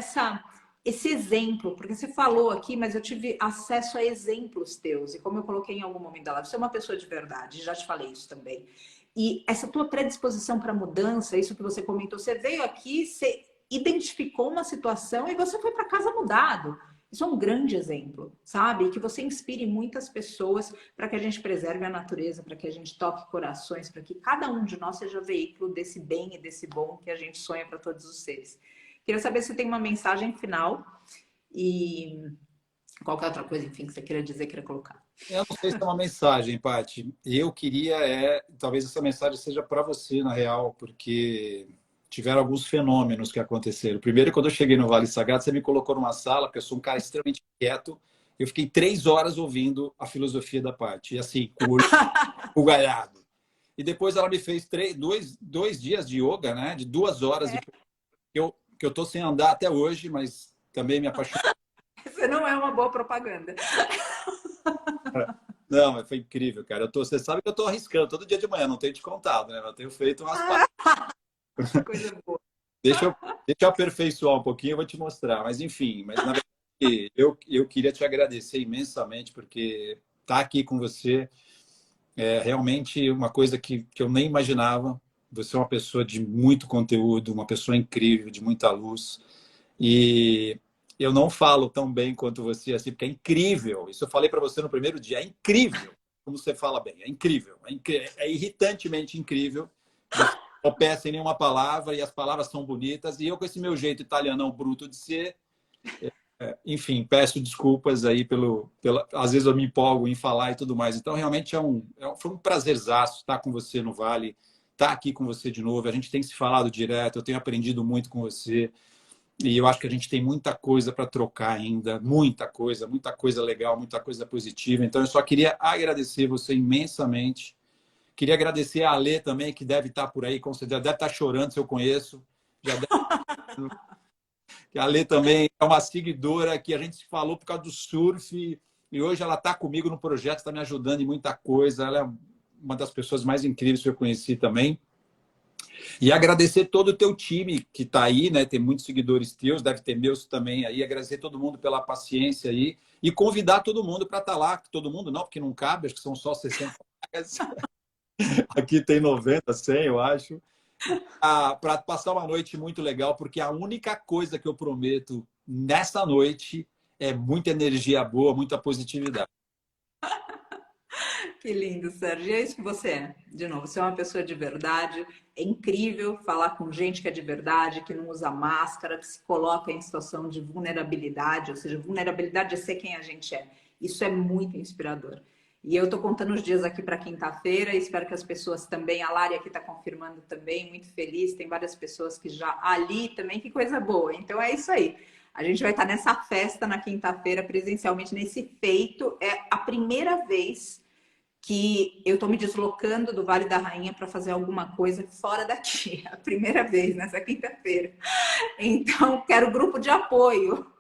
esse exemplo, porque você falou aqui, mas eu tive acesso a exemplos teus, e como eu coloquei em algum momento da live, você é uma pessoa de verdade, já te falei isso também. E essa tua predisposição para mudança, isso que você comentou, você veio aqui, você identificou uma situação e você foi para casa mudado. Isso é um grande exemplo, sabe? E que você inspire muitas pessoas para que a gente preserve a natureza, para que a gente toque corações, para que cada um de nós seja veículo desse bem e desse bom que a gente sonha para todos os seres. Queria saber se tem uma mensagem final e qualquer outra coisa, enfim, que você queira dizer, queira colocar. Eu não sei se é uma mensagem, Paty. Eu queria, talvez essa mensagem seja para você, na real, porque tiveram alguns fenômenos que aconteceram. Primeiro, quando eu cheguei no Vale Sagrado, você me colocou numa sala, porque eu sou um cara extremamente quieto. Eu fiquei 3 horas ouvindo a filosofia da Paty. E assim, com o olho bugalhado. E depois ela me fez dois dias de yoga, né? De 2 horas. Que eu estou sem andar até hoje, mas também me apaixonei. Você não é uma boa propaganda. Não, mas foi incrível, cara. Você sabe que eu estou arriscando todo dia de manhã, não tenho te contado, né? Eu tenho feito umas Coisa boa. Deixa eu, deixa eu aperfeiçoar um pouquinho, eu vou te mostrar. Mas, enfim, mas na verdade, eu queria te agradecer imensamente, porque estar aqui com você é realmente uma coisa que eu nem imaginava. Você é uma pessoa de muito conteúdo, uma pessoa incrível, de muita luz. E eu não falo tão bem quanto você, assim, porque é incrível. Isso eu falei para você no primeiro dia. É incrível como você fala bem. É incrível. É irritantemente incrível. Você não peça em nenhuma palavra e as palavras são bonitas. E eu, com esse meu jeito italianão bruto de ser, enfim, peço desculpas aí às vezes eu me empolgo em falar e tudo mais. Então, realmente foi um prazerzaço estar com você no Vale, estar aqui com você de novo. A gente tem se falado direto, eu tenho aprendido muito com você. E eu acho que a gente tem muita coisa para trocar ainda, muita coisa legal, muita coisa positiva. Então, eu só queria agradecer você imensamente. Queria agradecer a Alê também, que deve estar por aí, com certeza, deve estar chorando, se eu conheço. Já deve... A Alê também é uma seguidora que a gente se falou por causa do surf e hoje ela está comigo no projeto, está me ajudando em muita coisa. Ela é uma das pessoas mais incríveis que eu conheci também. E agradecer todo o teu time que está aí, né? Tem muitos seguidores teus, deve ter meus também aí. Agradecer todo mundo pela paciência aí e convidar todo mundo para estar lá. Todo mundo não, porque não cabe, acho que são só 60 vagas. Aqui tem 90, 100, eu acho. Para passar uma noite muito legal, porque a única coisa que eu prometo nessa noite é muita energia boa, muita positividade. Que lindo, Sérgio. E é isso que você é. De novo, você é uma pessoa de verdade. É incrível falar com gente que é de verdade, que não usa máscara, que se coloca em situação de vulnerabilidade, ou seja, vulnerabilidade é ser quem a gente é. Isso é muito inspirador. E eu estou contando os dias aqui para quinta-feira, espero que as pessoas também, a Lari aqui está confirmando também, muito feliz, tem várias pessoas que já ali também, que coisa boa. Então é isso aí. A gente vai estar nessa festa na quinta-feira, presencialmente, nesse feito. É a primeira vez que eu estou me deslocando do Vale da Rainha para fazer alguma coisa fora daqui. É a primeira vez nessa quinta-feira. Então, quero grupo de apoio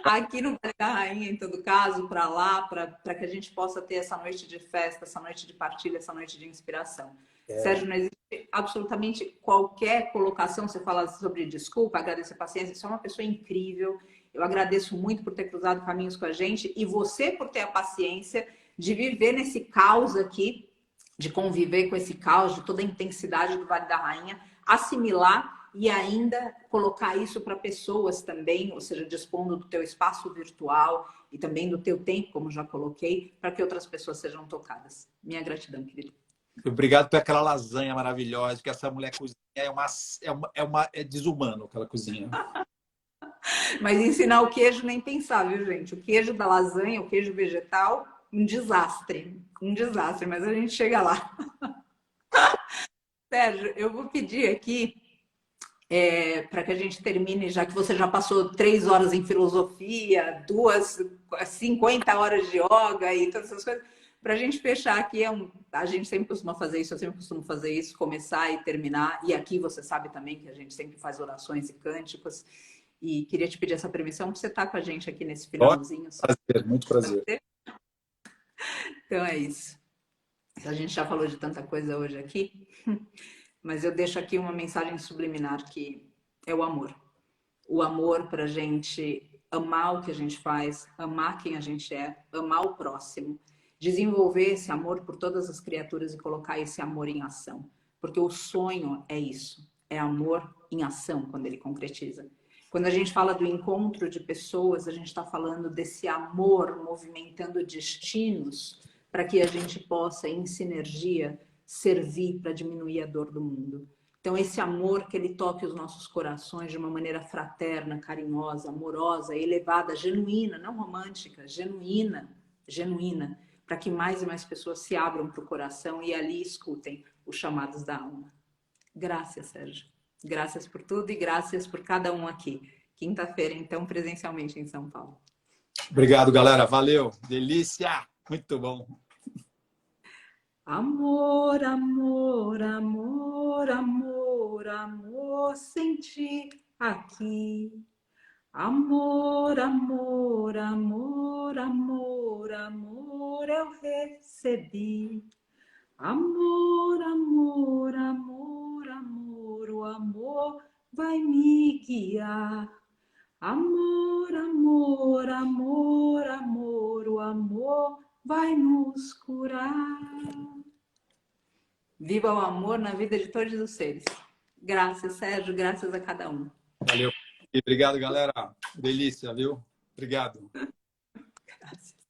aqui no Vale da Rainha, em todo caso, para lá, para que a gente possa ter essa noite de festa, essa noite de partilha, essa noite de inspiração. Sérgio, não existe absolutamente qualquer colocação. Você fala sobre desculpa, agradecer a paciência. Você é uma pessoa incrível. Eu agradeço muito por ter cruzado caminhos com a gente e você por ter a paciência de viver nesse caos aqui, de conviver com esse caos, de toda a intensidade do Vale da Rainha, assimilar e ainda colocar isso para pessoas também, ou seja, dispondo do teu espaço virtual e também do teu tempo, como já coloquei, para que outras pessoas sejam tocadas. Minha gratidão, querido. Obrigado por aquela lasanha maravilhosa que essa mulher cozinha. É desumano aquela cozinha. Mas ensinar o queijo nem pensar, viu, gente? O queijo da lasanha, o queijo vegetal, um desastre. Um desastre, mas a gente chega lá. Sérgio, eu vou pedir aqui para que a gente termine, já que você já passou 3 horas em filosofia, 50 horas de yoga e todas essas coisas, para a gente fechar aqui, a gente sempre costuma fazer isso, eu sempre costumo fazer isso, começar e terminar, e aqui você sabe também que a gente sempre faz orações e cânticos, e queria te pedir essa permissão para você estar com a gente aqui nesse finalzinho. Prazer, muito prazer. Então é isso. A gente já falou de tanta coisa hoje aqui, mas eu deixo aqui uma mensagem subliminar que é o amor. O amor para a gente amar o que a gente faz, amar quem a gente é, amar o próximo, desenvolver esse amor por todas as criaturas e colocar esse amor em ação. Porque o sonho é isso, é amor em ação quando ele concretiza. Quando a gente fala do encontro de pessoas, a gente está falando desse amor movimentando destinos para que a gente possa, em sinergia, servir para diminuir a dor do mundo. Então, esse amor que ele toque os nossos corações de uma maneira fraterna, carinhosa, amorosa, elevada, genuína, não romântica, genuína, para que mais e mais pessoas se abram para o coração e ali escutem os chamados da alma. Graças, Sérgio. Graças por tudo e graças por cada um aqui. Quinta-feira, então, presencialmente em São Paulo. Obrigado, galera. Valeu. Delícia. Muito bom. Amor, amor, amor, amor, amor, senti aqui. Amor, amor, amor, amor, amor, eu recebi. Amor, amor, amor, amor, o amor vai me guiar. Amor, amor, amor, amor, o amor vai nos curar. Viva o amor na vida de todos os seres. Graças, Sérgio, graças a cada um. Valeu. E obrigado, galera. Delícia, viu? Obrigado. Graças.